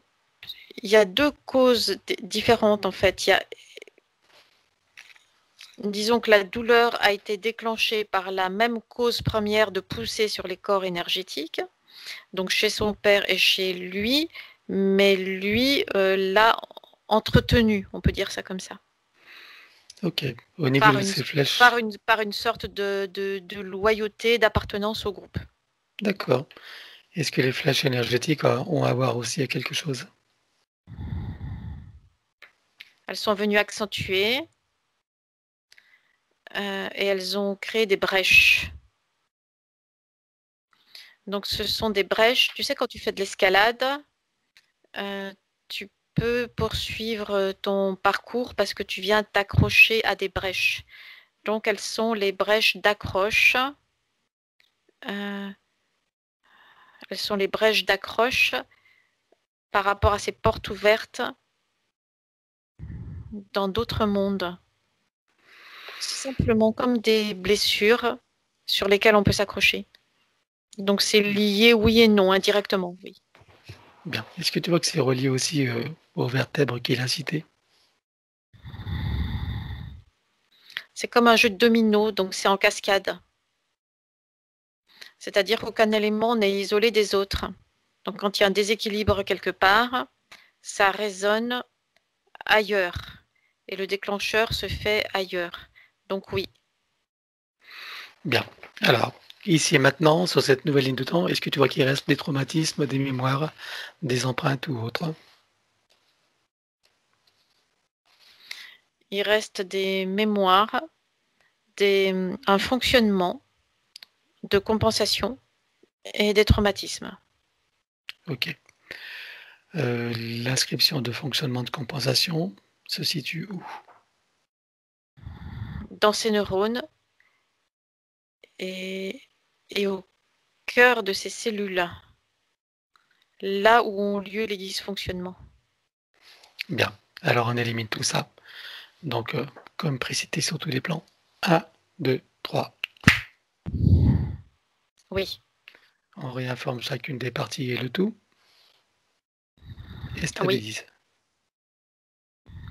y a deux causes différentes en fait. Disons que la douleur a été déclenchée par la même cause première de poussée sur les corps énergétiques, donc chez son père et chez lui, mais lui l'a entretenu, on peut dire ça comme ça, Ok. Au niveau de ces flèches, par une sorte de loyauté, d'appartenance au groupe. d'accord. Est-ce que les flèches énergétiques ont à voir aussi à quelque chose? Elles sont venues accentuer et elles ont créé des brèches. Donc ce sont des brèches, tu sais quand tu fais de l'escalade, tu peux poursuivre ton parcours parce que tu viens t'accrocher à des brèches. Donc elles sont les brèches d'accroche. Elles sont les brèches d'accroche par rapport à ces portes ouvertes dans d'autres mondes. C'est simplement comme des blessures sur lesquelles on peut s'accrocher. Donc c'est lié oui et non, indirectement, oui. Bien. Est-ce que tu vois que c'est relié aussi aux vertèbres qu'il a citées? C'est comme un jeu de domino, donc c'est en cascade. C'est-à-dire qu'aucun élément n'est isolé des autres. Donc quand il y a un déséquilibre quelque part, ça résonne ailleurs. Et le déclencheur se fait ailleurs. Donc oui. Bien. Alors, ici et maintenant, sur cette nouvelle ligne de temps, est-ce que tu vois qu'il reste des traumatismes, des mémoires, des empreintes ou autres? Il reste des mémoires, un fonctionnement de compensation et des traumatismes. Ok. L'inscription de fonctionnement de compensation se situe où? Dans ces neurones et et au cœur de ces cellules, là où ont lieu les dysfonctionnements. Bien. Alors on élimine tout ça. Donc, comme précité sur tous les plans. 1, 2, 3. Oui, On réinforme chacune des parties et le tout. Et stabilise.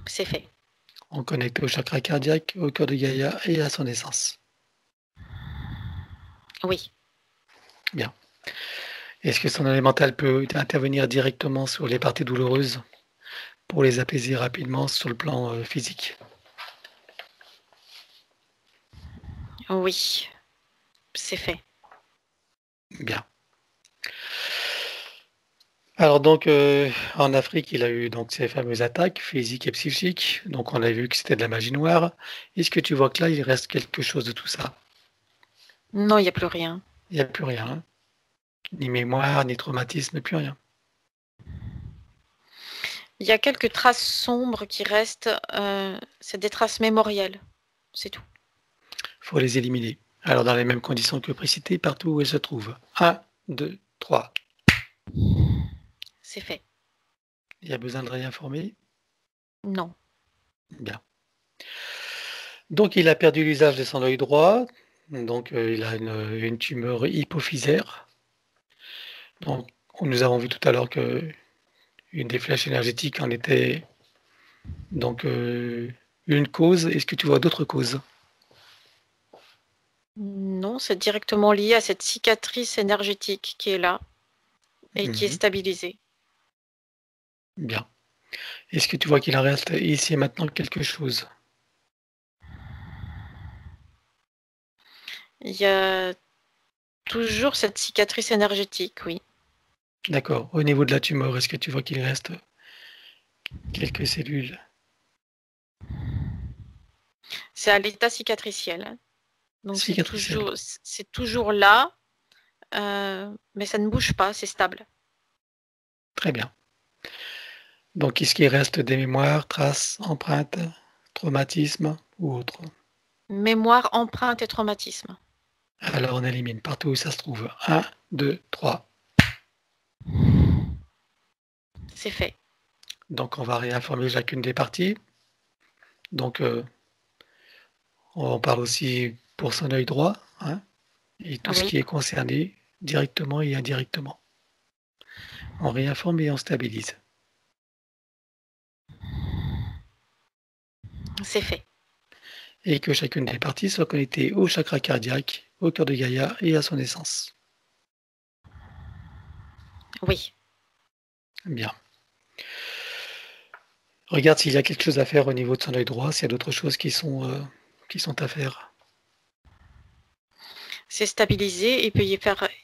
c'est fait. On connecte au chakra cardiaque, au cœur de Gaïa et à son essence. Oui. Bien. Est-ce que son élémental peut intervenir directement sur les parties douloureuses pour les apaiser rapidement sur le plan physique? Oui, c'est fait. Bien. Alors donc, en Afrique, il a eu donc ces fameuses attaques physiques et psychiques. Donc on a vu que c'était de la magie noire. Est-ce que tu vois que là, il reste quelque chose de tout ça? Non, il n'y a plus rien. Il n'y a plus rien, hein? Ni mémoire, ni traumatisme, plus rien. Il y a quelques traces sombres qui restent. C'est des traces mémorielles. C'est tout. Il faut les éliminer. Alors dans les mêmes conditions que précitées, partout où elles se trouvent. 1, 2, 3. C'est fait. Il y a besoin de réinformer? Non. Bien. Donc il a perdu l'usage de son œil droit. Donc il a une tumeur hypophysaire. Donc nous avons vu tout à l'heure que une des flèches énergétiques en était donc une cause. Est-ce que tu vois d'autres causes? Non, c'est directement lié à cette cicatrice énergétique qui est là et qui est Mhm. stabilisée. Bien. Est-ce que tu vois qu'il en reste ici et maintenant quelque chose? Il y a toujours cette cicatrice énergétique, oui. D'accord. Au niveau de la tumeur, est-ce que tu vois qu'il reste quelques cellules? C'est à l'état cicatriciel, hein. Donc Cicatricielles. c'est toujours là, mais ça ne bouge pas, c'est stable. Très bien. Donc, est-ce qu'il reste des mémoires, traces, empreintes, traumatismes ou autres? Mémoire, empreinte et traumatisme. Alors, on élimine partout où ça se trouve. 1, 2, 3. C'est fait. Donc, on va réinformer chacune des parties. Donc, on parle aussi pour son œil droit, hein, et tout ce Oui, qui est concerné directement et indirectement. On réinforme et on stabilise. c'est fait. Et que chacune des parties soit connectée au chakra cardiaque, au cœur de Gaïa et à son essence. Oui. Bien. Regarde s'il y a quelque chose à faire au niveau de son œil droit, s'il y a d'autres choses qui sont à faire. C'est stabilisé et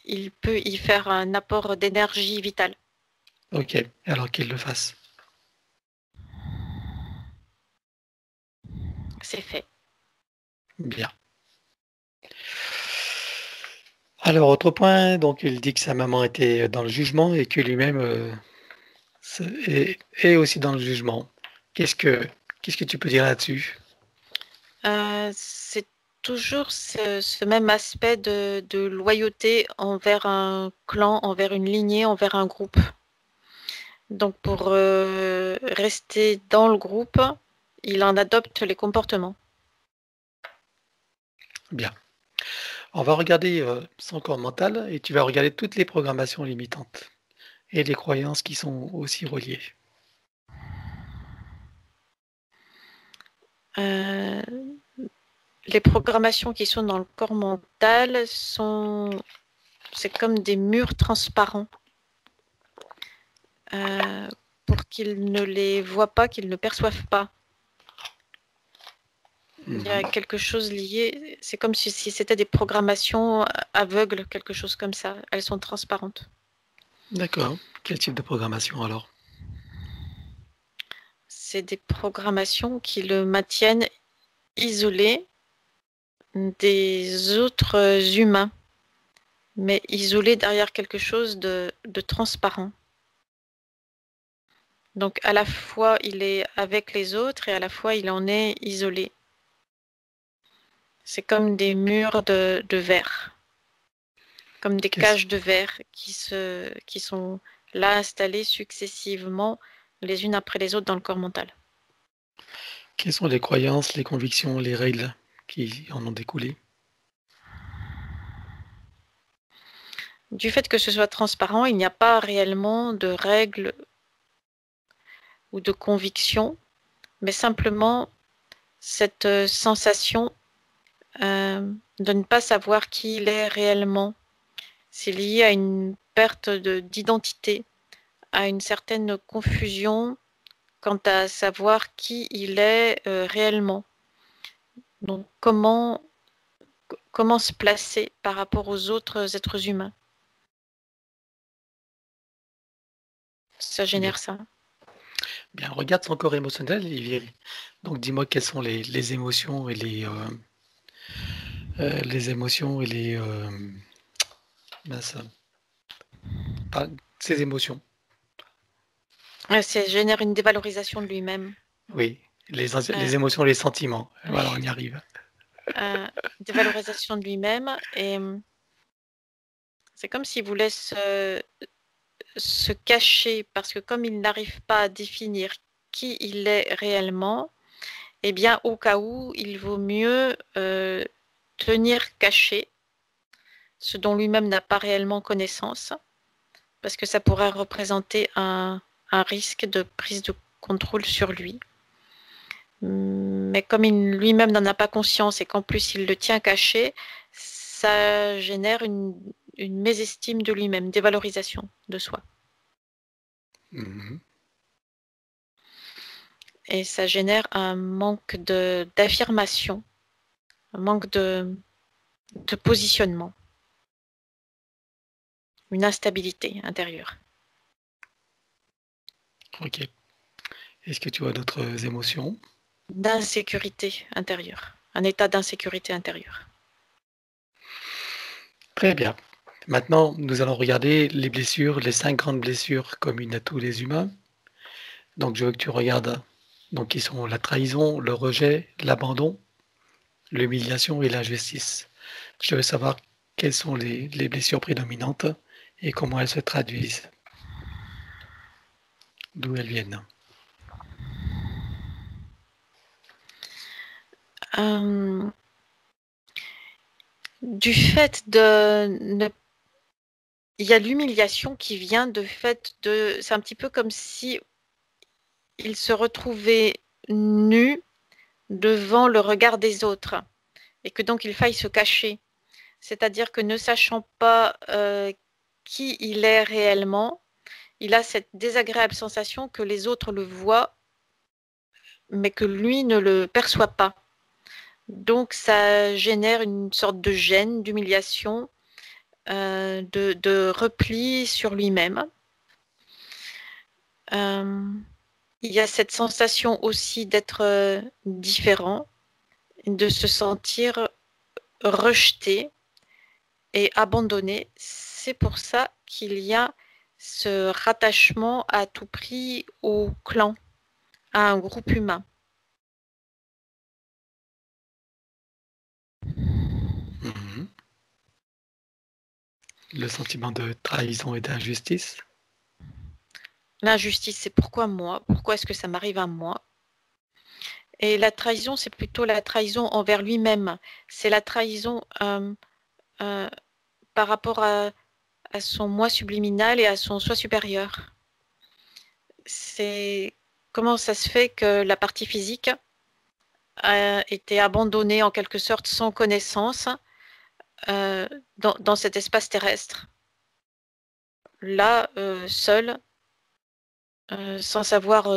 il peut y faire un apport d'énergie vitale. Ok, alors qu'il le fasse. C'est fait. Bien. Alors, autre point, donc il dit que sa maman était dans le jugement et que lui-même est aussi dans le jugement. Qu'est-ce que, qu'est-ce que tu peux dire là-dessus? C'est toujours ce même aspect de loyauté envers un clan, envers une lignée, envers un groupe. Donc pour rester dans le groupe, il en adopte les comportements. Bien. On va regarder son corps mental et tu vas regarder toutes les programmations limitantes et les croyances qui sont aussi reliées. Euh, les programmations qui sont dans le corps mental c'est comme des murs transparents pour qu'ils ne les voient pas, qu'ils ne perçoivent pas. Il y a quelque chose lié, c'est comme si c'était des programmations aveugles, quelque chose comme ça. Elles sont transparentes. D'accord. Quel type de programmation alors? C'est des programmations qui le maintiennent isolé des autres humains, mais isolé derrière quelque chose de transparent. Donc à la fois il est avec les autres et à la fois il en est isolé. C'est comme des murs de verre. comme des Qu'est-ce- cages de verre qui sont là installées successivement les unes après les autres dans le corps mental. Quelles sont les croyances, les convictions, les règles qui en ont découlé? Du fait que ce soit transparent, il n'y a pas réellement de règles ou de convictions, mais simplement cette sensation de ne pas savoir qui il est réellement. C'est lié à une perte d'identité, à une certaine confusion quant à savoir qui il est réellement. Donc comment se placer par rapport aux autres êtres humains. Ça Bien. génère ça. Bien, regarde son corps émotionnel, donc dis-moi quelles sont les émotions et les émotions et mince, ces émotions. Ça génère une dévalorisation de lui-même. Oui, les émotions, les sentiments. Voilà, on y arrive. Dévalorisation de lui-même et c'est comme s'il voulait se cacher parce que comme il n'arrive pas à définir qui il est réellement, eh bien au cas où il vaut mieux tenir caché ce dont lui-même n'a pas réellement connaissance parce que ça pourrait représenter un risque de prise de contrôle sur lui. Mais comme lui-même n'en a pas conscience et qu'en plus il le tient caché, ça génère une mésestime de lui-même, dévalorisation de soi. Mhm. Et ça génère un manque d'affirmation, un manque de positionnement, une instabilité intérieure. Ok. Est-ce que tu as d'autres émotions? D'insécurité intérieure, un état d'insécurité intérieure. Très bien. Maintenant, nous allons regarder les blessures, les 5 grandes blessures communes à tous les humains. Donc, je veux que tu regardes, donc, qui sont la trahison, le rejet, l'abandon, l'humiliation et l'injustice. Je veux savoir quelles sont les blessures prédominantes et comment elles se traduisent, d'où elles viennent. Du fait de il y a l'humiliation qui vient de fait de... C'est un petit peu comme si il se retrouvait nu devant le regard des autres et que donc il faille se cacher. C'est-à-dire que ne sachant pas qui il est réellement, il a cette désagréable sensation que les autres le voient, mais que lui ne le perçoit pas. Donc ça génère une sorte de gêne, d'humiliation, de repli sur lui-même. Il y a cette sensation aussi d'être différent, de se sentir rejeté et abandonné. C'est pour ça qu'il y a ce rattachement à tout prix au clan, à un groupe humain. Mhm. Le sentiment de trahison et d'injustice. L'injustice, c'est pourquoi moi? Pourquoi est-ce que ça m'arrive à moi? Et la trahison, c'est plutôt la trahison envers lui-même. C'est la trahison par rapport à son moi subliminal et à son soi supérieur. C'est comment ça se fait que la partie physique a été abandonnée en quelque sorte sans connaissance dans cet espace terrestre. Là, seul, sans savoir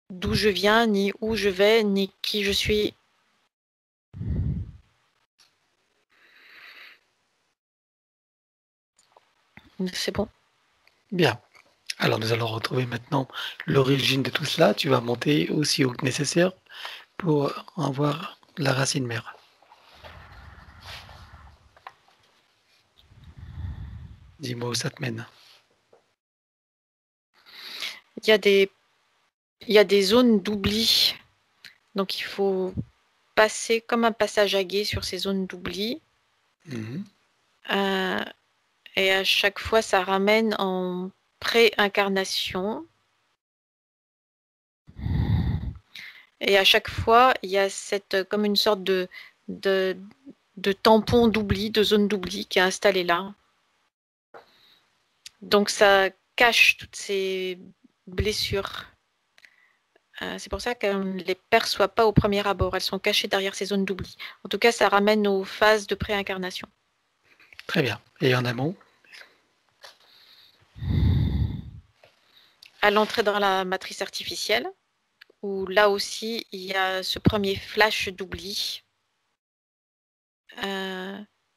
d'où je viens, ni où je vais, ni qui je suis. C'est bon. Bien. Alors, nous allons retrouver maintenant l'origine de tout cela. Tu vas monter aussi haut que nécessaire pour en voir la racine mère. Dis-moi où ça te mène. Il y a des zones d'oubli. Donc il faut passer comme un passage à gué sur ces zones d'oubli. Mhm. Et à chaque fois, ça ramène en pré-incarnation. Et à chaque fois, il y a comme une sorte de tampon d'oubli, de zone d'oubli qui est installée là. Donc ça cache toutes ces blessures. C'est pour ça qu'on ne les perçoit pas au premier abord. Elles sont cachées derrière ces zones d'oubli. En tout cas, ça ramène aux phases de pré-incarnation. Très bien. Et en amont? À l'entrée dans la matrice artificielle, où là aussi, il y a ce premier flash d'oubli.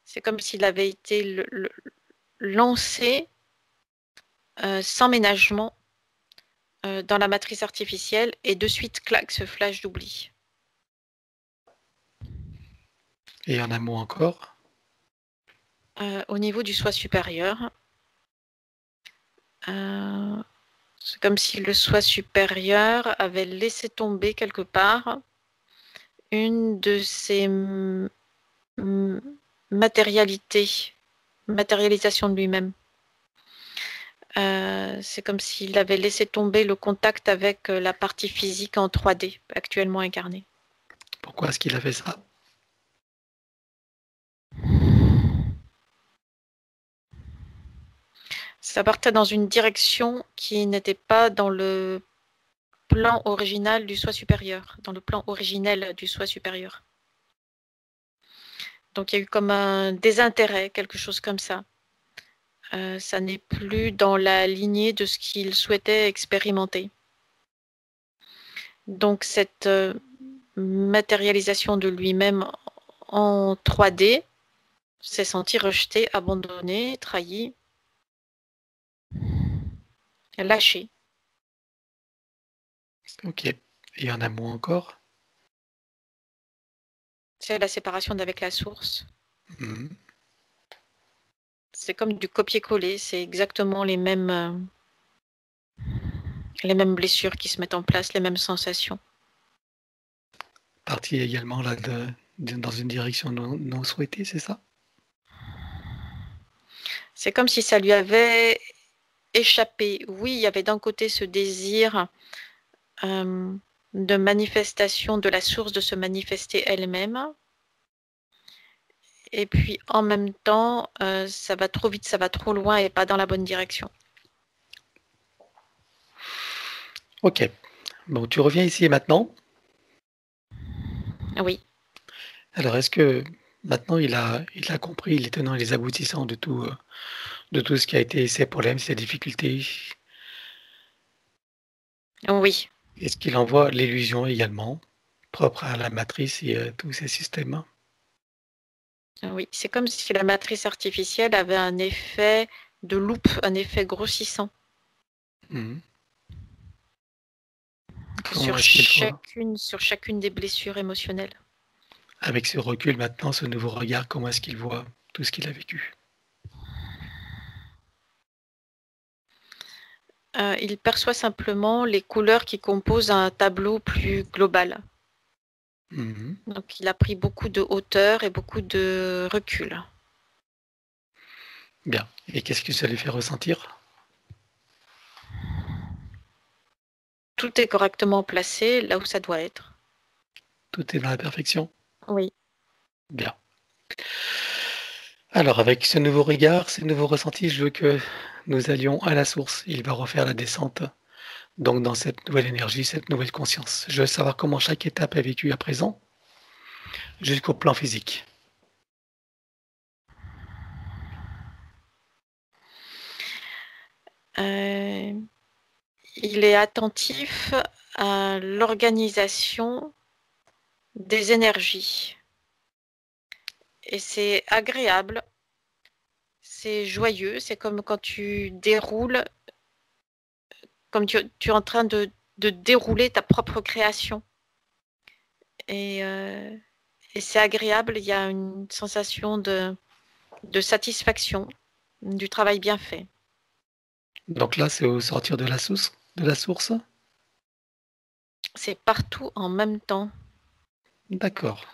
C'est comme s'il avait été lancé sans ménagement dans la matrice artificielle et de suite claque ce flash d'oubli. Et en amont encore? Au niveau du soi supérieur, c'est comme si le soi supérieur avait laissé tomber quelque part une de ses matérialisation de lui-même. C'est comme s'il avait laissé tomber le contact avec la partie physique en 3D, actuellement incarnée. Pourquoi est-ce qu'il a fait ça? Ça partait dans une direction qui n'était pas dans le plan original du soi supérieur, dans le plan originel du soi supérieur. Donc il y a eu comme un désintérêt, quelque chose comme ça. Ça n'est plus dans la lignée de ce qu'il souhaitait expérimenter. Donc cette matérialisation de lui-même en 3D s'est senti rejeté, abandonné, trahi, lâché. Ok. Et en amont encore? C'est la séparation d'avec la source. Mmh. C'est comme du copier-coller, c'est exactement les mêmes blessures qui se mettent en place, les mêmes sensations. Parti également là dans une direction non souhaitée, c'est ça? C'est comme si ça lui avait échappé. Oui, il y avait d'un côté ce désir de manifestation de la source de se manifester elle-même. Et puis en même temps, ça va trop vite, ça va trop loin et pas dans la bonne direction. Ok. Bon, tu reviens ici et maintenant. Oui. Alors, est-ce que maintenant il a compris les tenants et les aboutissants de tout ce qui a été ses problèmes, ses difficultés? Oui. Est-ce qu'il en voit l'illusion également, propre à la matrice et tous ces systèmes? Oui. C'est comme si la matrice artificielle avait un effet de loupe, un effet grossissant. Mmh. Comment Sur est-ce qu'il voit? sur chacune des blessures émotionnelles. Avec ce recul maintenant, ce nouveau regard, comment est-ce qu'il voit tout ce qu'il a vécu? Il perçoit simplement les couleurs qui composent un tableau plus global. Mmh. Donc il a pris beaucoup de hauteur et beaucoup de recul. Bien. Et qu'est-ce que ça lui fait ressentir? Tout est correctement placé là où ça doit être. Tout est dans la perfection? Oui. Bien. Alors, avec ce nouveau regard, ces nouveaux ressentis, je veux que nous allions à la source. Il va refaire la descente, donc dans cette nouvelle énergie, cette nouvelle conscience. Je veux savoir comment chaque étape est vécue à présent, jusqu'au plan physique. Il est attentif à l'organisation des énergies. Et c'est agréable, c'est joyeux, c'est comme quand tu déroules, comme tu es en train de dérouler ta propre création. Et c'est agréable, il y a une sensation de satisfaction du travail bien fait. Donc là, c'est au sortir de la source, C'est partout en même temps. D'accord.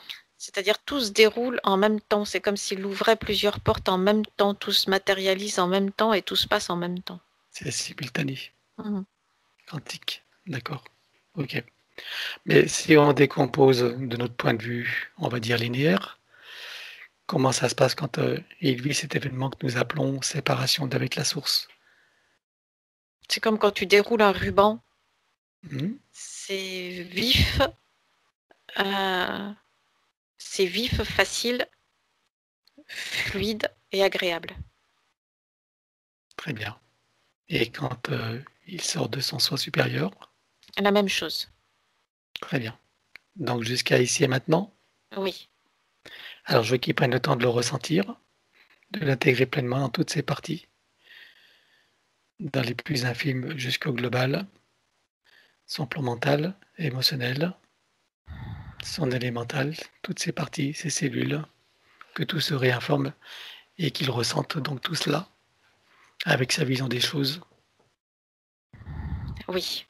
C'est-à-dire tout se déroule en même temps. C'est comme s'il ouvrait plusieurs portes en même temps, tout se matérialise en même temps et tout se passe en même temps. C'est simultané, Mhm. quantique. D'accord. Ok. Mais si on décompose de notre point de vue, on va dire linéaire, comment ça se passe quand il vit cet événement que nous appelons séparation d'avec la source? C'est comme quand tu déroules un ruban. Mhm. C'est vif, facile, fluide et agréable. Très bien. Et quand il sort de son soi supérieur? La même chose. Très bien. Donc jusqu'à ici et maintenant? Oui. Alors je veux qu'il prenne le temps de le ressentir, de l'intégrer pleinement dans toutes ses parties, dans les plus infimes jusqu'au global, son plan mental, émotionnel, son élémental, toutes ses parties, ses cellules, que tout se réinforme et qu'il ressente donc tout cela avec sa vision des choses. Oui.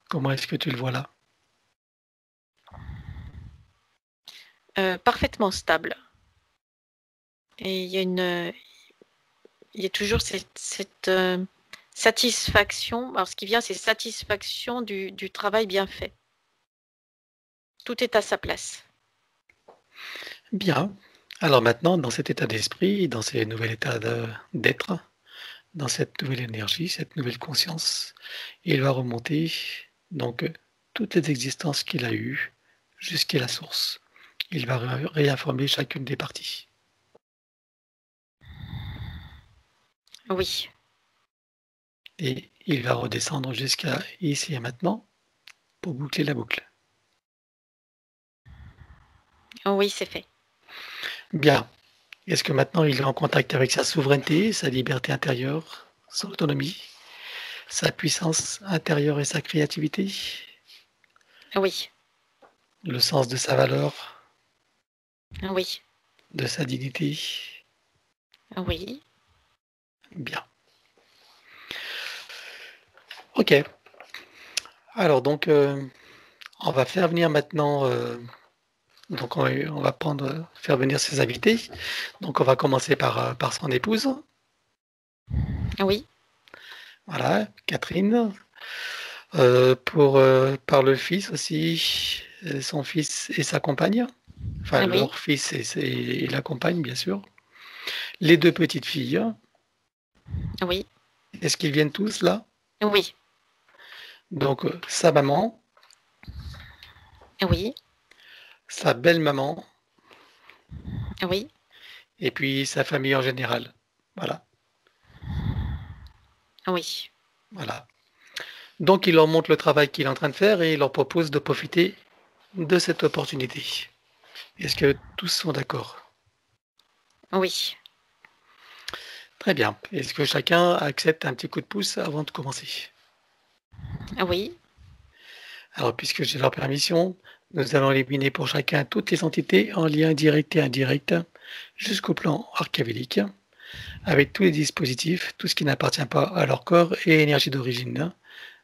Comment est-ce que tu le vois là? Parfaitement stable. Et il y a toujours cette satisfaction. Alors, ce qui vient, c'est satisfaction du travail bien fait. Tout est à sa place. Bien. Alors maintenant, dans cet état d'esprit, dans ces nouveaux états d'être, dans cette nouvelle énergie, cette nouvelle conscience, il va remonter donc toutes les existences qu'il a eues jusqu'à la source. Il va réinformer chacune des parties. Oui. Et il va redescendre jusqu'à ici et maintenant pour boucler la boucle. Oui, c'est fait. Bien. Est-ce que maintenant il est en contact avec sa souveraineté, sa liberté intérieure, son autonomie, sa puissance intérieure et sa créativité, Oui. le sens de sa valeur, Oui. de sa dignité? Oui. Bien. Ok. Alors donc, on va faire venir maintenant, donc on va faire venir ses invités. Donc on va commencer par son épouse. Oui. Voilà, Catherine. Par le fils aussi, son fils et sa compagne. Enfin, Oui. leur fils et la compagne, bien sûr. Les deux petites filles. Oui. Est-ce qu'ils viennent tous là? Oui. Donc, sa maman, Oui. sa belle-maman, Oui. et puis sa famille en général. Voilà, Oui. voilà. Donc, il leur montre le travail qu'il est en train de faire et il leur propose de profiter de cette opportunité. Est-ce que tous sont d'accord? Oui. Très bien. Est-ce que chacun accepte un petit coup de pouce avant de commencer? Oui. Alors, puisque j'ai leur permission, nous allons éliminer pour chacun toutes les entités en lien direct et indirect jusqu'au plan archavélique, avec tous les dispositifs, tout ce qui n'appartient pas à leur corps et énergie d'origine,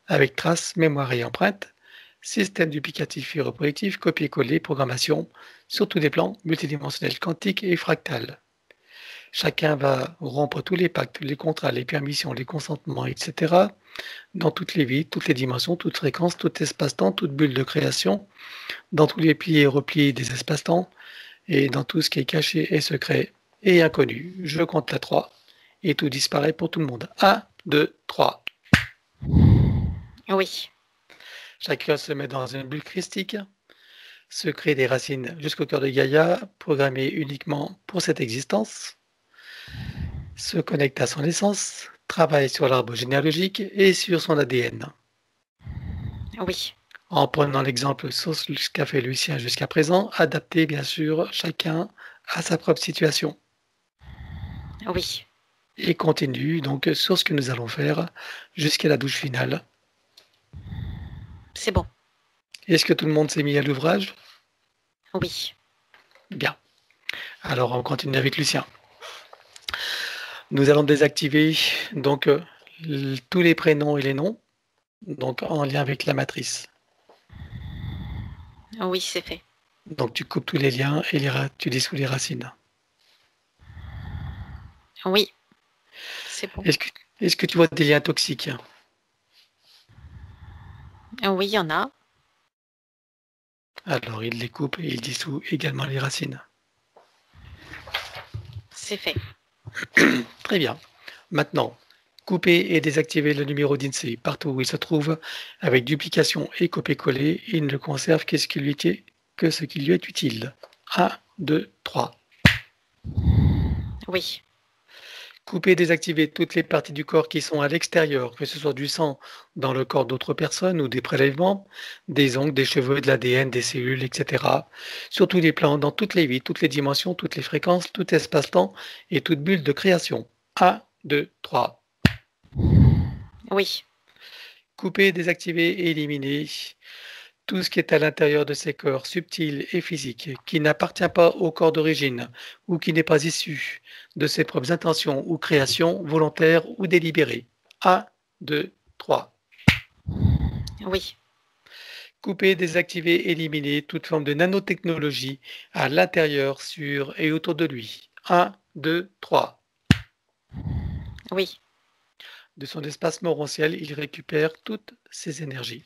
avec traces, mémoire et empreinte, système duplicatif et reproductif, copier-coller, programmation, sur tous les plans multidimensionnels, quantiques et fractales. Chacun va rompre tous les pactes, les contrats, les permissions, les consentements, etc., dans toutes les vies, toutes les dimensions, toutes fréquences, tout espace-temps, toute bulle de création, dans tous les plis et replis des espaces-temps, et dans tout ce qui est caché et secret et inconnu. Je compte la 3 et tout disparaît pour tout le monde. 1, 2, 3. Oui. Chacun se met dans une bulle christique, se crée des racines jusqu'au cœur de Gaïa, programmées uniquement pour cette existence, se connecte à son essence, travaille sur l'arbre généalogique et sur son ADN. Oui. En prenant l'exemple sur ce qu'a fait Lucien jusqu'à présent, adapté bien sûr chacun à sa propre situation. Oui. Et continue donc sur ce que nous allons faire jusqu'à la douche finale. C'est bon. Est-ce que tout le monde s'est mis à l'ouvrage? Oui. Bien. Alors on continue avec Lucien. Nous allons désactiver donc tous les prénoms et les noms, donc en lien avec la matrice. Oui, c'est fait. Donc tu coupes tous les liens et tu dissous les racines. Oui, c'est bon. Est-ce que tu vois des liens toxiques? Oui, il y en a. Alors il les coupe et il dissout également les racines. C'est fait. Très bien. Maintenant, couper et désactiver le numéro d'INSEE partout où il se trouve, avec duplication et copier-coller. Il ne conserve que ce qui lui est utile. 1, 2, 3. Oui, Couper et désactiver toutes les parties du corps qui sont à l'extérieur, que ce soit du sang dans le corps d'autres personnes ou des prélèvements, des ongles, des cheveux, de l'ADN, des cellules, etc. Sur tous les plans, dans toutes les vies, toutes les dimensions, toutes les fréquences, tout espace-temps et toute bulle de création. 1, 2, 3. oui, Couper, désactiver et éliminer tout ce qui est à l'intérieur de ces corps subtils et physiques, qui n'appartient pas au corps d'origine ou qui n'est pas issu de ses propres intentions ou créations volontaires ou délibérées. 1, 2, 3. oui, Couper, désactiver, éliminer toute forme de nanotechnologie à l'intérieur, sur et autour de lui. 1, 2, 3. oui, De son espace morantiel, il récupère toutes ses énergies.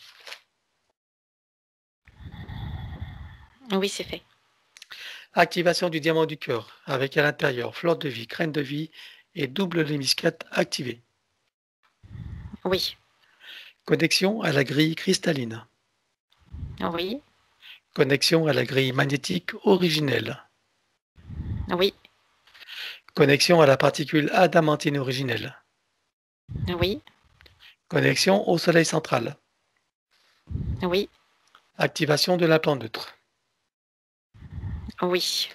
oui, c'est fait. Activation du diamant du cœur, avec à l'intérieur fleur de vie, graine de vie et double lémiscate activé. Oui, Connexion à la grille cristalline. oui, Connexion à la grille magnétique originelle. oui, Connexion à la particule adamantine originelle. oui, Connexion au soleil central. oui, Activation de l'implant neutre. oui,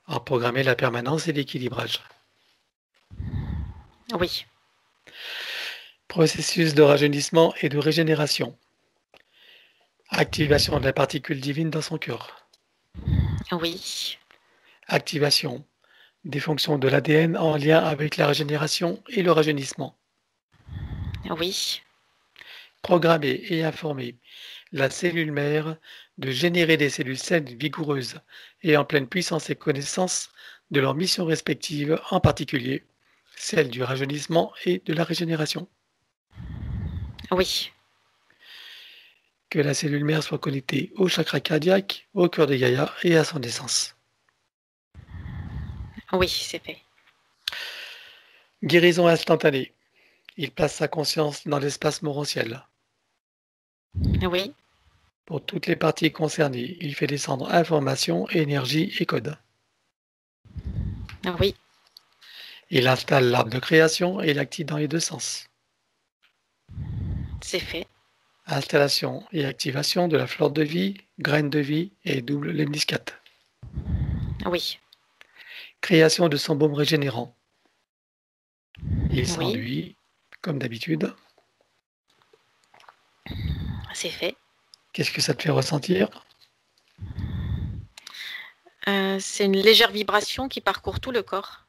En programmer la permanence et l'équilibrage. oui, Processus de rajeunissement et de régénération. Activation de la particule divine dans son cœur. oui, Activation des fonctions de l'ADN en lien avec la régénération et le rajeunissement. oui, Programmer et informer la cellule mère de générer des cellules saines vigoureuses et en pleine puissance et connaissance de leurs missions respectives, en particulier celle du rajeunissement et de la régénération. oui, Que la cellule mère soit connectée au chakra cardiaque, au cœur de Gaïa et à son essence. oui, c'est fait. Guérison instantanée. Il place sa conscience dans l'espace morantiel. Oui, Pour toutes les parties concernées, il fait descendre information, énergie et code. oui, Il installe l'arbre de création et l'active dans les deux sens. c'est fait. Installation et activation de la fleur de vie, graine de vie et double lemniscate. Oui, Création de son baume régénérant. Il oui, s'enduit, comme d'habitude. c'est fait. Qu'est-ce que ça te fait ressentir? C'est une légère vibration qui parcourt tout le corps.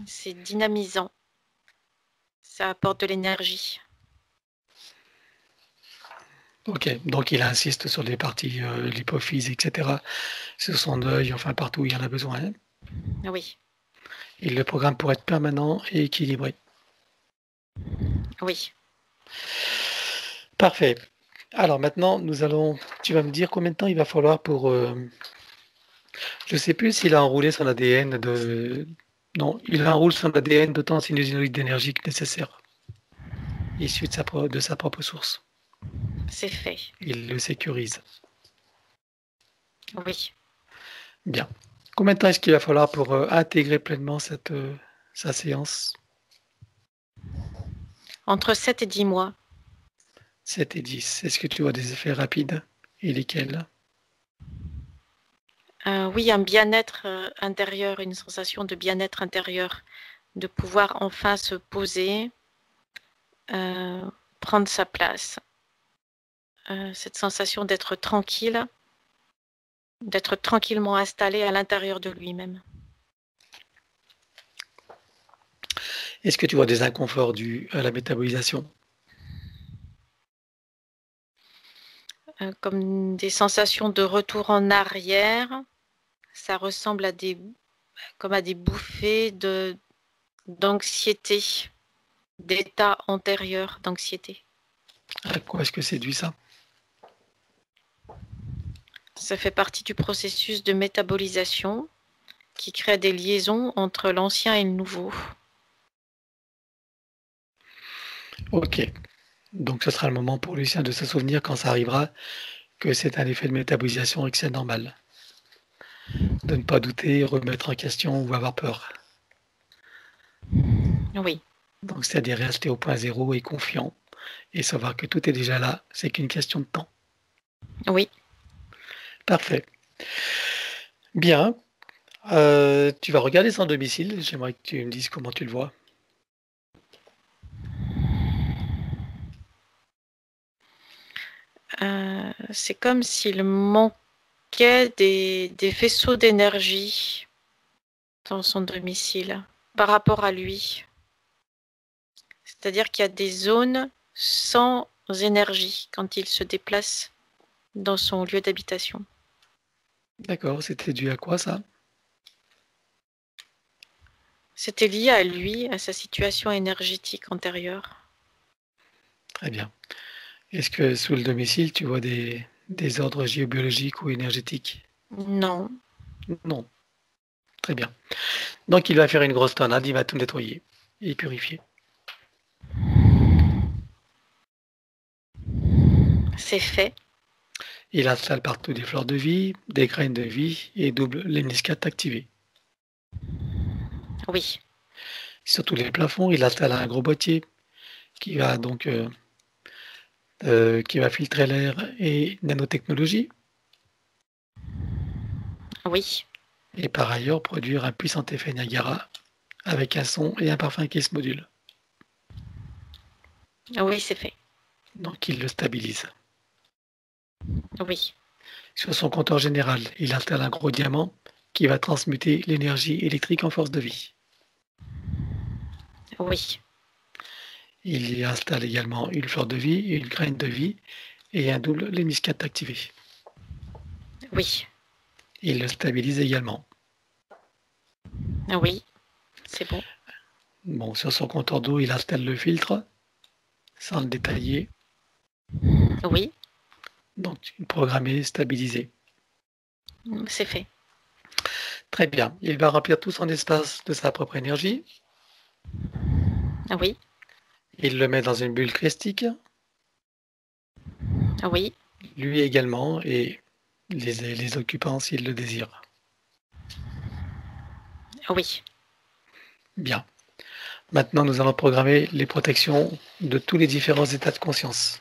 C'est dynamisant. Ça apporte de l'énergie. Ok, donc il insiste sur les parties, l'hypophyse, etc., sur son œil, enfin partout où il y en a besoin, hein. Oui, Il le programme pour être permanent et équilibré. oui. Parfait. Alors maintenant, tu vas me dire combien de temps il va falloir pour... je ne sais plus s'il a enroulé son ADN de... Non, il enroule son ADN d'autant de sinusinoïdes d'énergie nécessaire, issu de sa propre source. C'est fait. Il le sécurise. Oui. Bien. Combien de temps est-ce qu'il va falloir pour intégrer pleinement sa séance? Entre 7 et 10 mois. 7 et 10. Est-ce que tu vois des effets rapides? Et lesquels? Oui, un bien-être intérieur, une sensation de bien-être intérieur, de pouvoir enfin se poser, prendre sa place. Cette sensation d'être tranquille, d'être tranquillement installé à l'intérieur de lui-même. Est-ce que tu vois des inconforts dus à la métabolisation? comme des sensations de retour en arrière. Ça ressemble à comme à des bouffées d'anxiété, d'état antérieur d'anxiété. À quoi est-ce que c'est dû ça? Ça fait partie du processus de métabolisation qui crée des liaisons entre l'ancien et le nouveau. Ok. Donc ce sera le moment pour Lucien de se souvenir quand ça arrivera que c'est un effet de métabolisation et que c'est normal. De ne pas douter, remettre en question ou avoir peur. Oui. Donc c'est-à-dire rester au point zéro et confiant et savoir que tout est déjà là, c'est qu'une question de temps. Oui. Parfait. Bien. Tu vas regarder son domicile. J'aimerais que tu me dises comment tu le vois. C'est comme s'il manquait des faisceaux d'énergie dans son domicile par rapport à lui. C'est-à-dire qu'il y a des zones sans énergie quand il se déplace dans son lieu d'habitation. D'accord, c'était dû à quoi ça? C'était lié à lui, à sa situation énergétique antérieure. Très bien. Est-ce que sous le domicile, tu vois des ordres géobiologiques ou énergétiques? Non. Non. Très bien. Donc il va faire une grosse tornade, il va tout nettoyer et purifier. C'est fait. Il installe partout des fleurs de vie, des graines de vie et double l'hémiscate activé. Oui. Sur tous les plafonds, il installe un gros boîtier qui va donc qui va filtrer l'air et nanotechnologie Oui. et par ailleurs produire un puissant effet Niagara avec un son et un parfum qui se modulent. Oui, c'est fait. Donc il le stabilise. Oui. Sur son compteur général, il installe un gros diamant qui va transmuter l'énergie électrique en force de vie. Oui. Il y installe également une fleur de vie, une graine de vie et un double l'hémiscate activé. Oui. Il le stabilise également. Oui. C'est bon. Bon, sur son compteur d'eau, il installe le filtre, sans le détailler. Oui. Donc, programmé, stabilisé. C'est fait. Très bien. Il va remplir tout son espace de sa propre énergie. Oui. Il le met dans une bulle christique, Oui. lui également, et les occupants s'ils le désirent. Oui. Bien. Maintenant, nous allons programmer les protections de tous les différents états de conscience.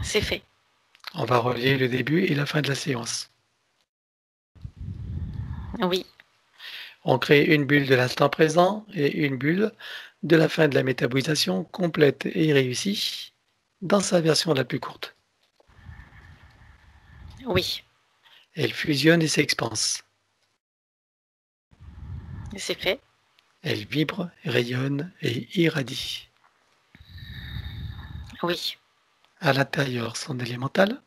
C'est fait. On va relier le début et la fin de la séance. Oui. On crée une bulle de l'instant présent et une bulle de la fin de la métabolisation complète et réussie dans sa version la plus courte. Oui. Elle fusionne et s'expanse. C'est fait. Elle vibre, rayonne et irradie. Oui. À l'intérieur, son élémental,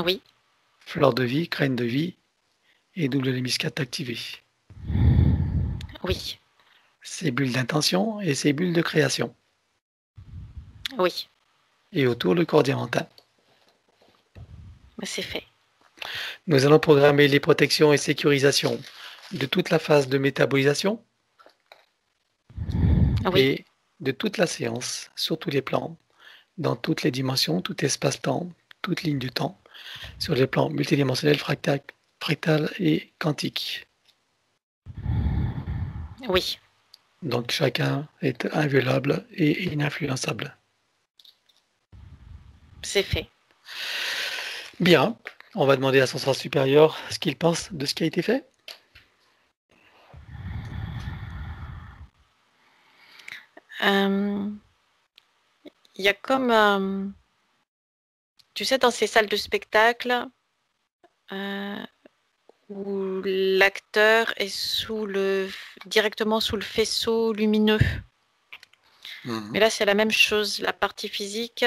Oui. fleur de vie, graine de vie et double hémiscate activé. Oui. Ses bulles d'intention et ses bulles de création. Oui. Et autour, le corps diamantin. C'est fait. Nous allons programmer les protections et sécurisation de toute la phase de métabolisation Oui. et de toute la séance, sur tous les plans, dans toutes les dimensions, tout espace-temps, toute ligne du temps, sur les plans multidimensionnels, fractal et quantique. Oui. Donc chacun est inviolable et ininfluençable. C'est fait. Bien, on va demander à son sens supérieur ce qu'il pense de ce qui a été fait. Il y a comme, tu sais, dans ces salles de spectacle où l'acteur est directement sous le faisceau lumineux. Mhm. Mais là, c'est la même chose. La partie physique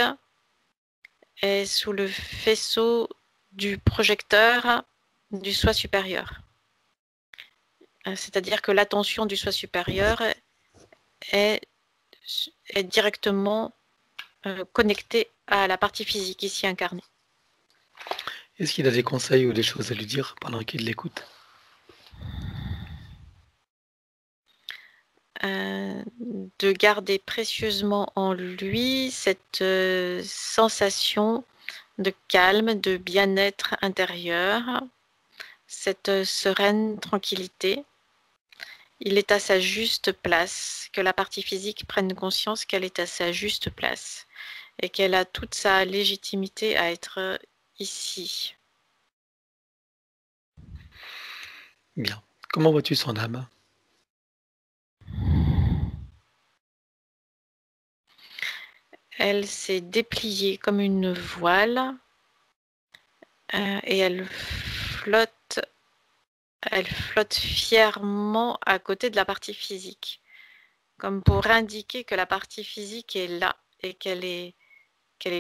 est sous le faisceau du projecteur du soi supérieur. C'est-à-dire que l'attention du soi supérieur est directement connectée à la partie physique ici incarnée. Est-ce qu'il a des conseils ou des choses à lui dire pendant qu'il l'écoute? De garder précieusement en lui cette sensation de calme, de bien-être intérieur, cette sereine tranquillité. Il est à sa juste place, que la partie physique prenne conscience qu'elle est à sa juste place et qu'elle a toute sa légitimité à être ici. Bien. Comment vois-tu son âme? Elle s'est dépliée comme une voile et elle flotte fièrement à côté de la partie physique, comme pour indiquer que la partie physique est là et qu'elle est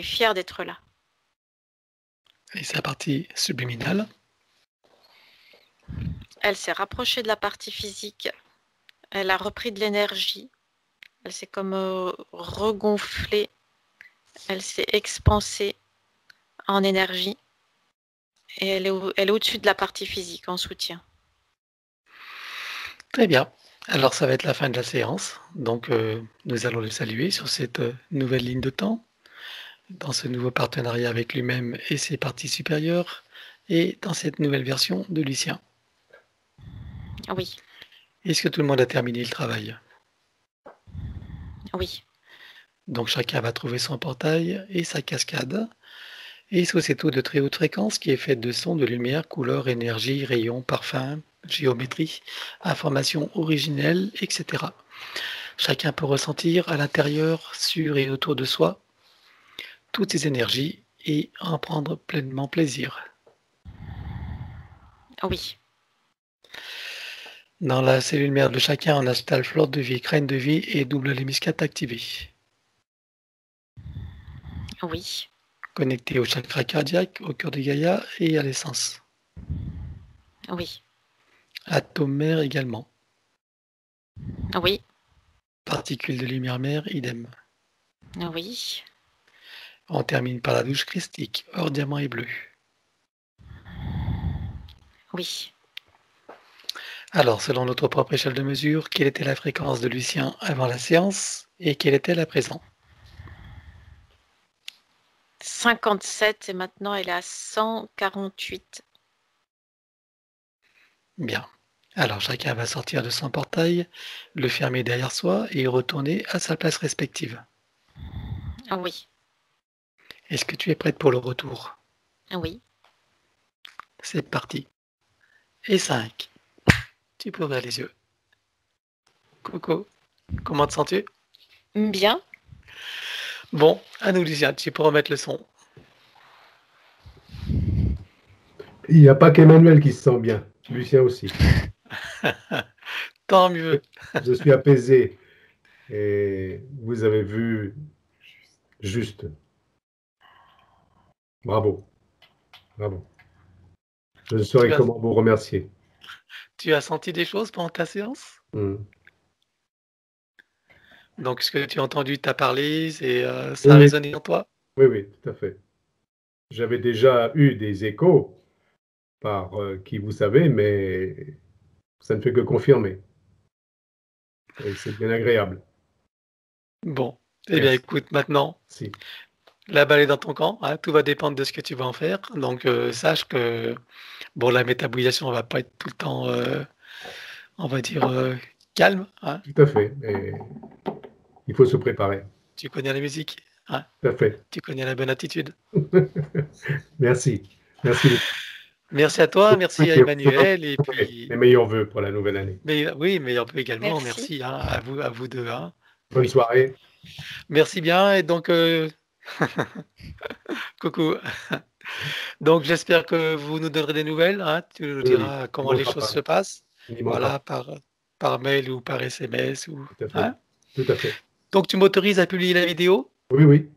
fière d'être là. Et sa partie subliminale? Elle s'est rapprochée de la partie physique, elle a repris de l'énergie, elle s'est comme regonflée, elle s'est expansée en énergie et elle est au-dessus de la partie physique en soutien. Très bien. Alors, ça va être la fin de la séance. Donc, nous allons le saluer sur cette nouvelle ligne de temps, dans ce nouveau partenariat avec lui-même et ses parties supérieures, et dans cette nouvelle version de Lucien. Oui, Est-ce que tout le monde a terminé le travail? oui, Donc, chacun va trouver son portail et sa cascade. Et sous cette eau de très haute fréquence qui est faite de sons, de lumière, couleurs, énergie, rayons, parfums, géométrie, informations originelles, etc. Chacun peut ressentir à l'intérieur, sur et autour de soi, toutes ces énergies et en prendre pleinement plaisir. oui, Dans la cellule mère de chacun, on installe fleur de vie, crâne de vie et double lémiscate activé. oui, Connecté au chakra cardiaque, au cœur de Gaïa et à l'essence. oui, Atome mère également. oui, Particules de lumière mère, idem. oui, On termine par la douche christique, or diamant et bleu. oui. Alors, selon notre propre échelle de mesure, quelle était la fréquence de Lucien avant la séance et quelle est-elle à présent? 57 et maintenant elle est à 148. Bien. Alors, chacun va sortir de son portail, le fermer derrière soi et retourner à sa place respective. Oui, Est-ce que tu es prête pour le retour? oui, C'est parti. Et 5. Tu peux ouvrir les yeux. Coucou. Comment te sens-tu? bien. Bon, à nous, Lucien, tu peux remettre le son. Il n'y a pas qu'Emmanuel qui se sent bien, Lucien aussi. Tant mieux. Je suis apaisé et vous avez vu juste. Bravo, bravo. Je ne saurais comment vous remercier. Tu as senti des choses pendant ta séance? Donc, ce que tu as entendu, tu as parlé, ça a Oui, résonné en toi? oui, oui, tout à fait. J'avais déjà eu des échos par qui vous savez, mais ça ne fait que confirmer. Et c'est bien agréable. Bon, eh bien Merci. écoute, maintenant, Si. la balle est dans ton camp, hein, tout va dépendre de ce que tu vas en faire. Donc, sache que bon, la métabolisation va pas être tout le temps, on va dire, calme, hein. Tout à fait. Et il faut se préparer. Tu connais la musique, hein, Tout à fait. tu connais la bonne attitude. Merci. Merci beaucoup. Merci à toi, merci à Emmanuel et Mes puis meilleurs vœux pour la nouvelle année. mais oui, mais on peut également Merci. merci, hein, à vous 2, hein. Bonne Oui. soirée. Merci bien et donc coucou. Donc j'espère que vous nous donnerez des nouvelles, hein. Tu nous Oui, oui. diras Il comment ne les manquera choses pas. se passent. Il n'y manquera Voilà, pas. par mail ou par SMS ou Tout à fait. hein? Tout à fait. Donc, tu m'autorises à publier la vidéo? Oui, oui,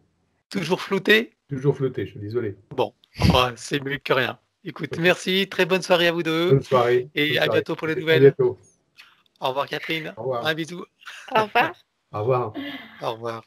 Toujours floutée? toujours flotté, je suis désolé. Bon, ouais, c'est mieux que rien. Écoute, merci, très bonne soirée à vous deux Bonne soirée. et Bonne à soirée. bientôt pour les À nouvelles. bientôt. Au revoir Catherine. Au revoir. Un bisou. Au revoir. Au revoir. Au revoir.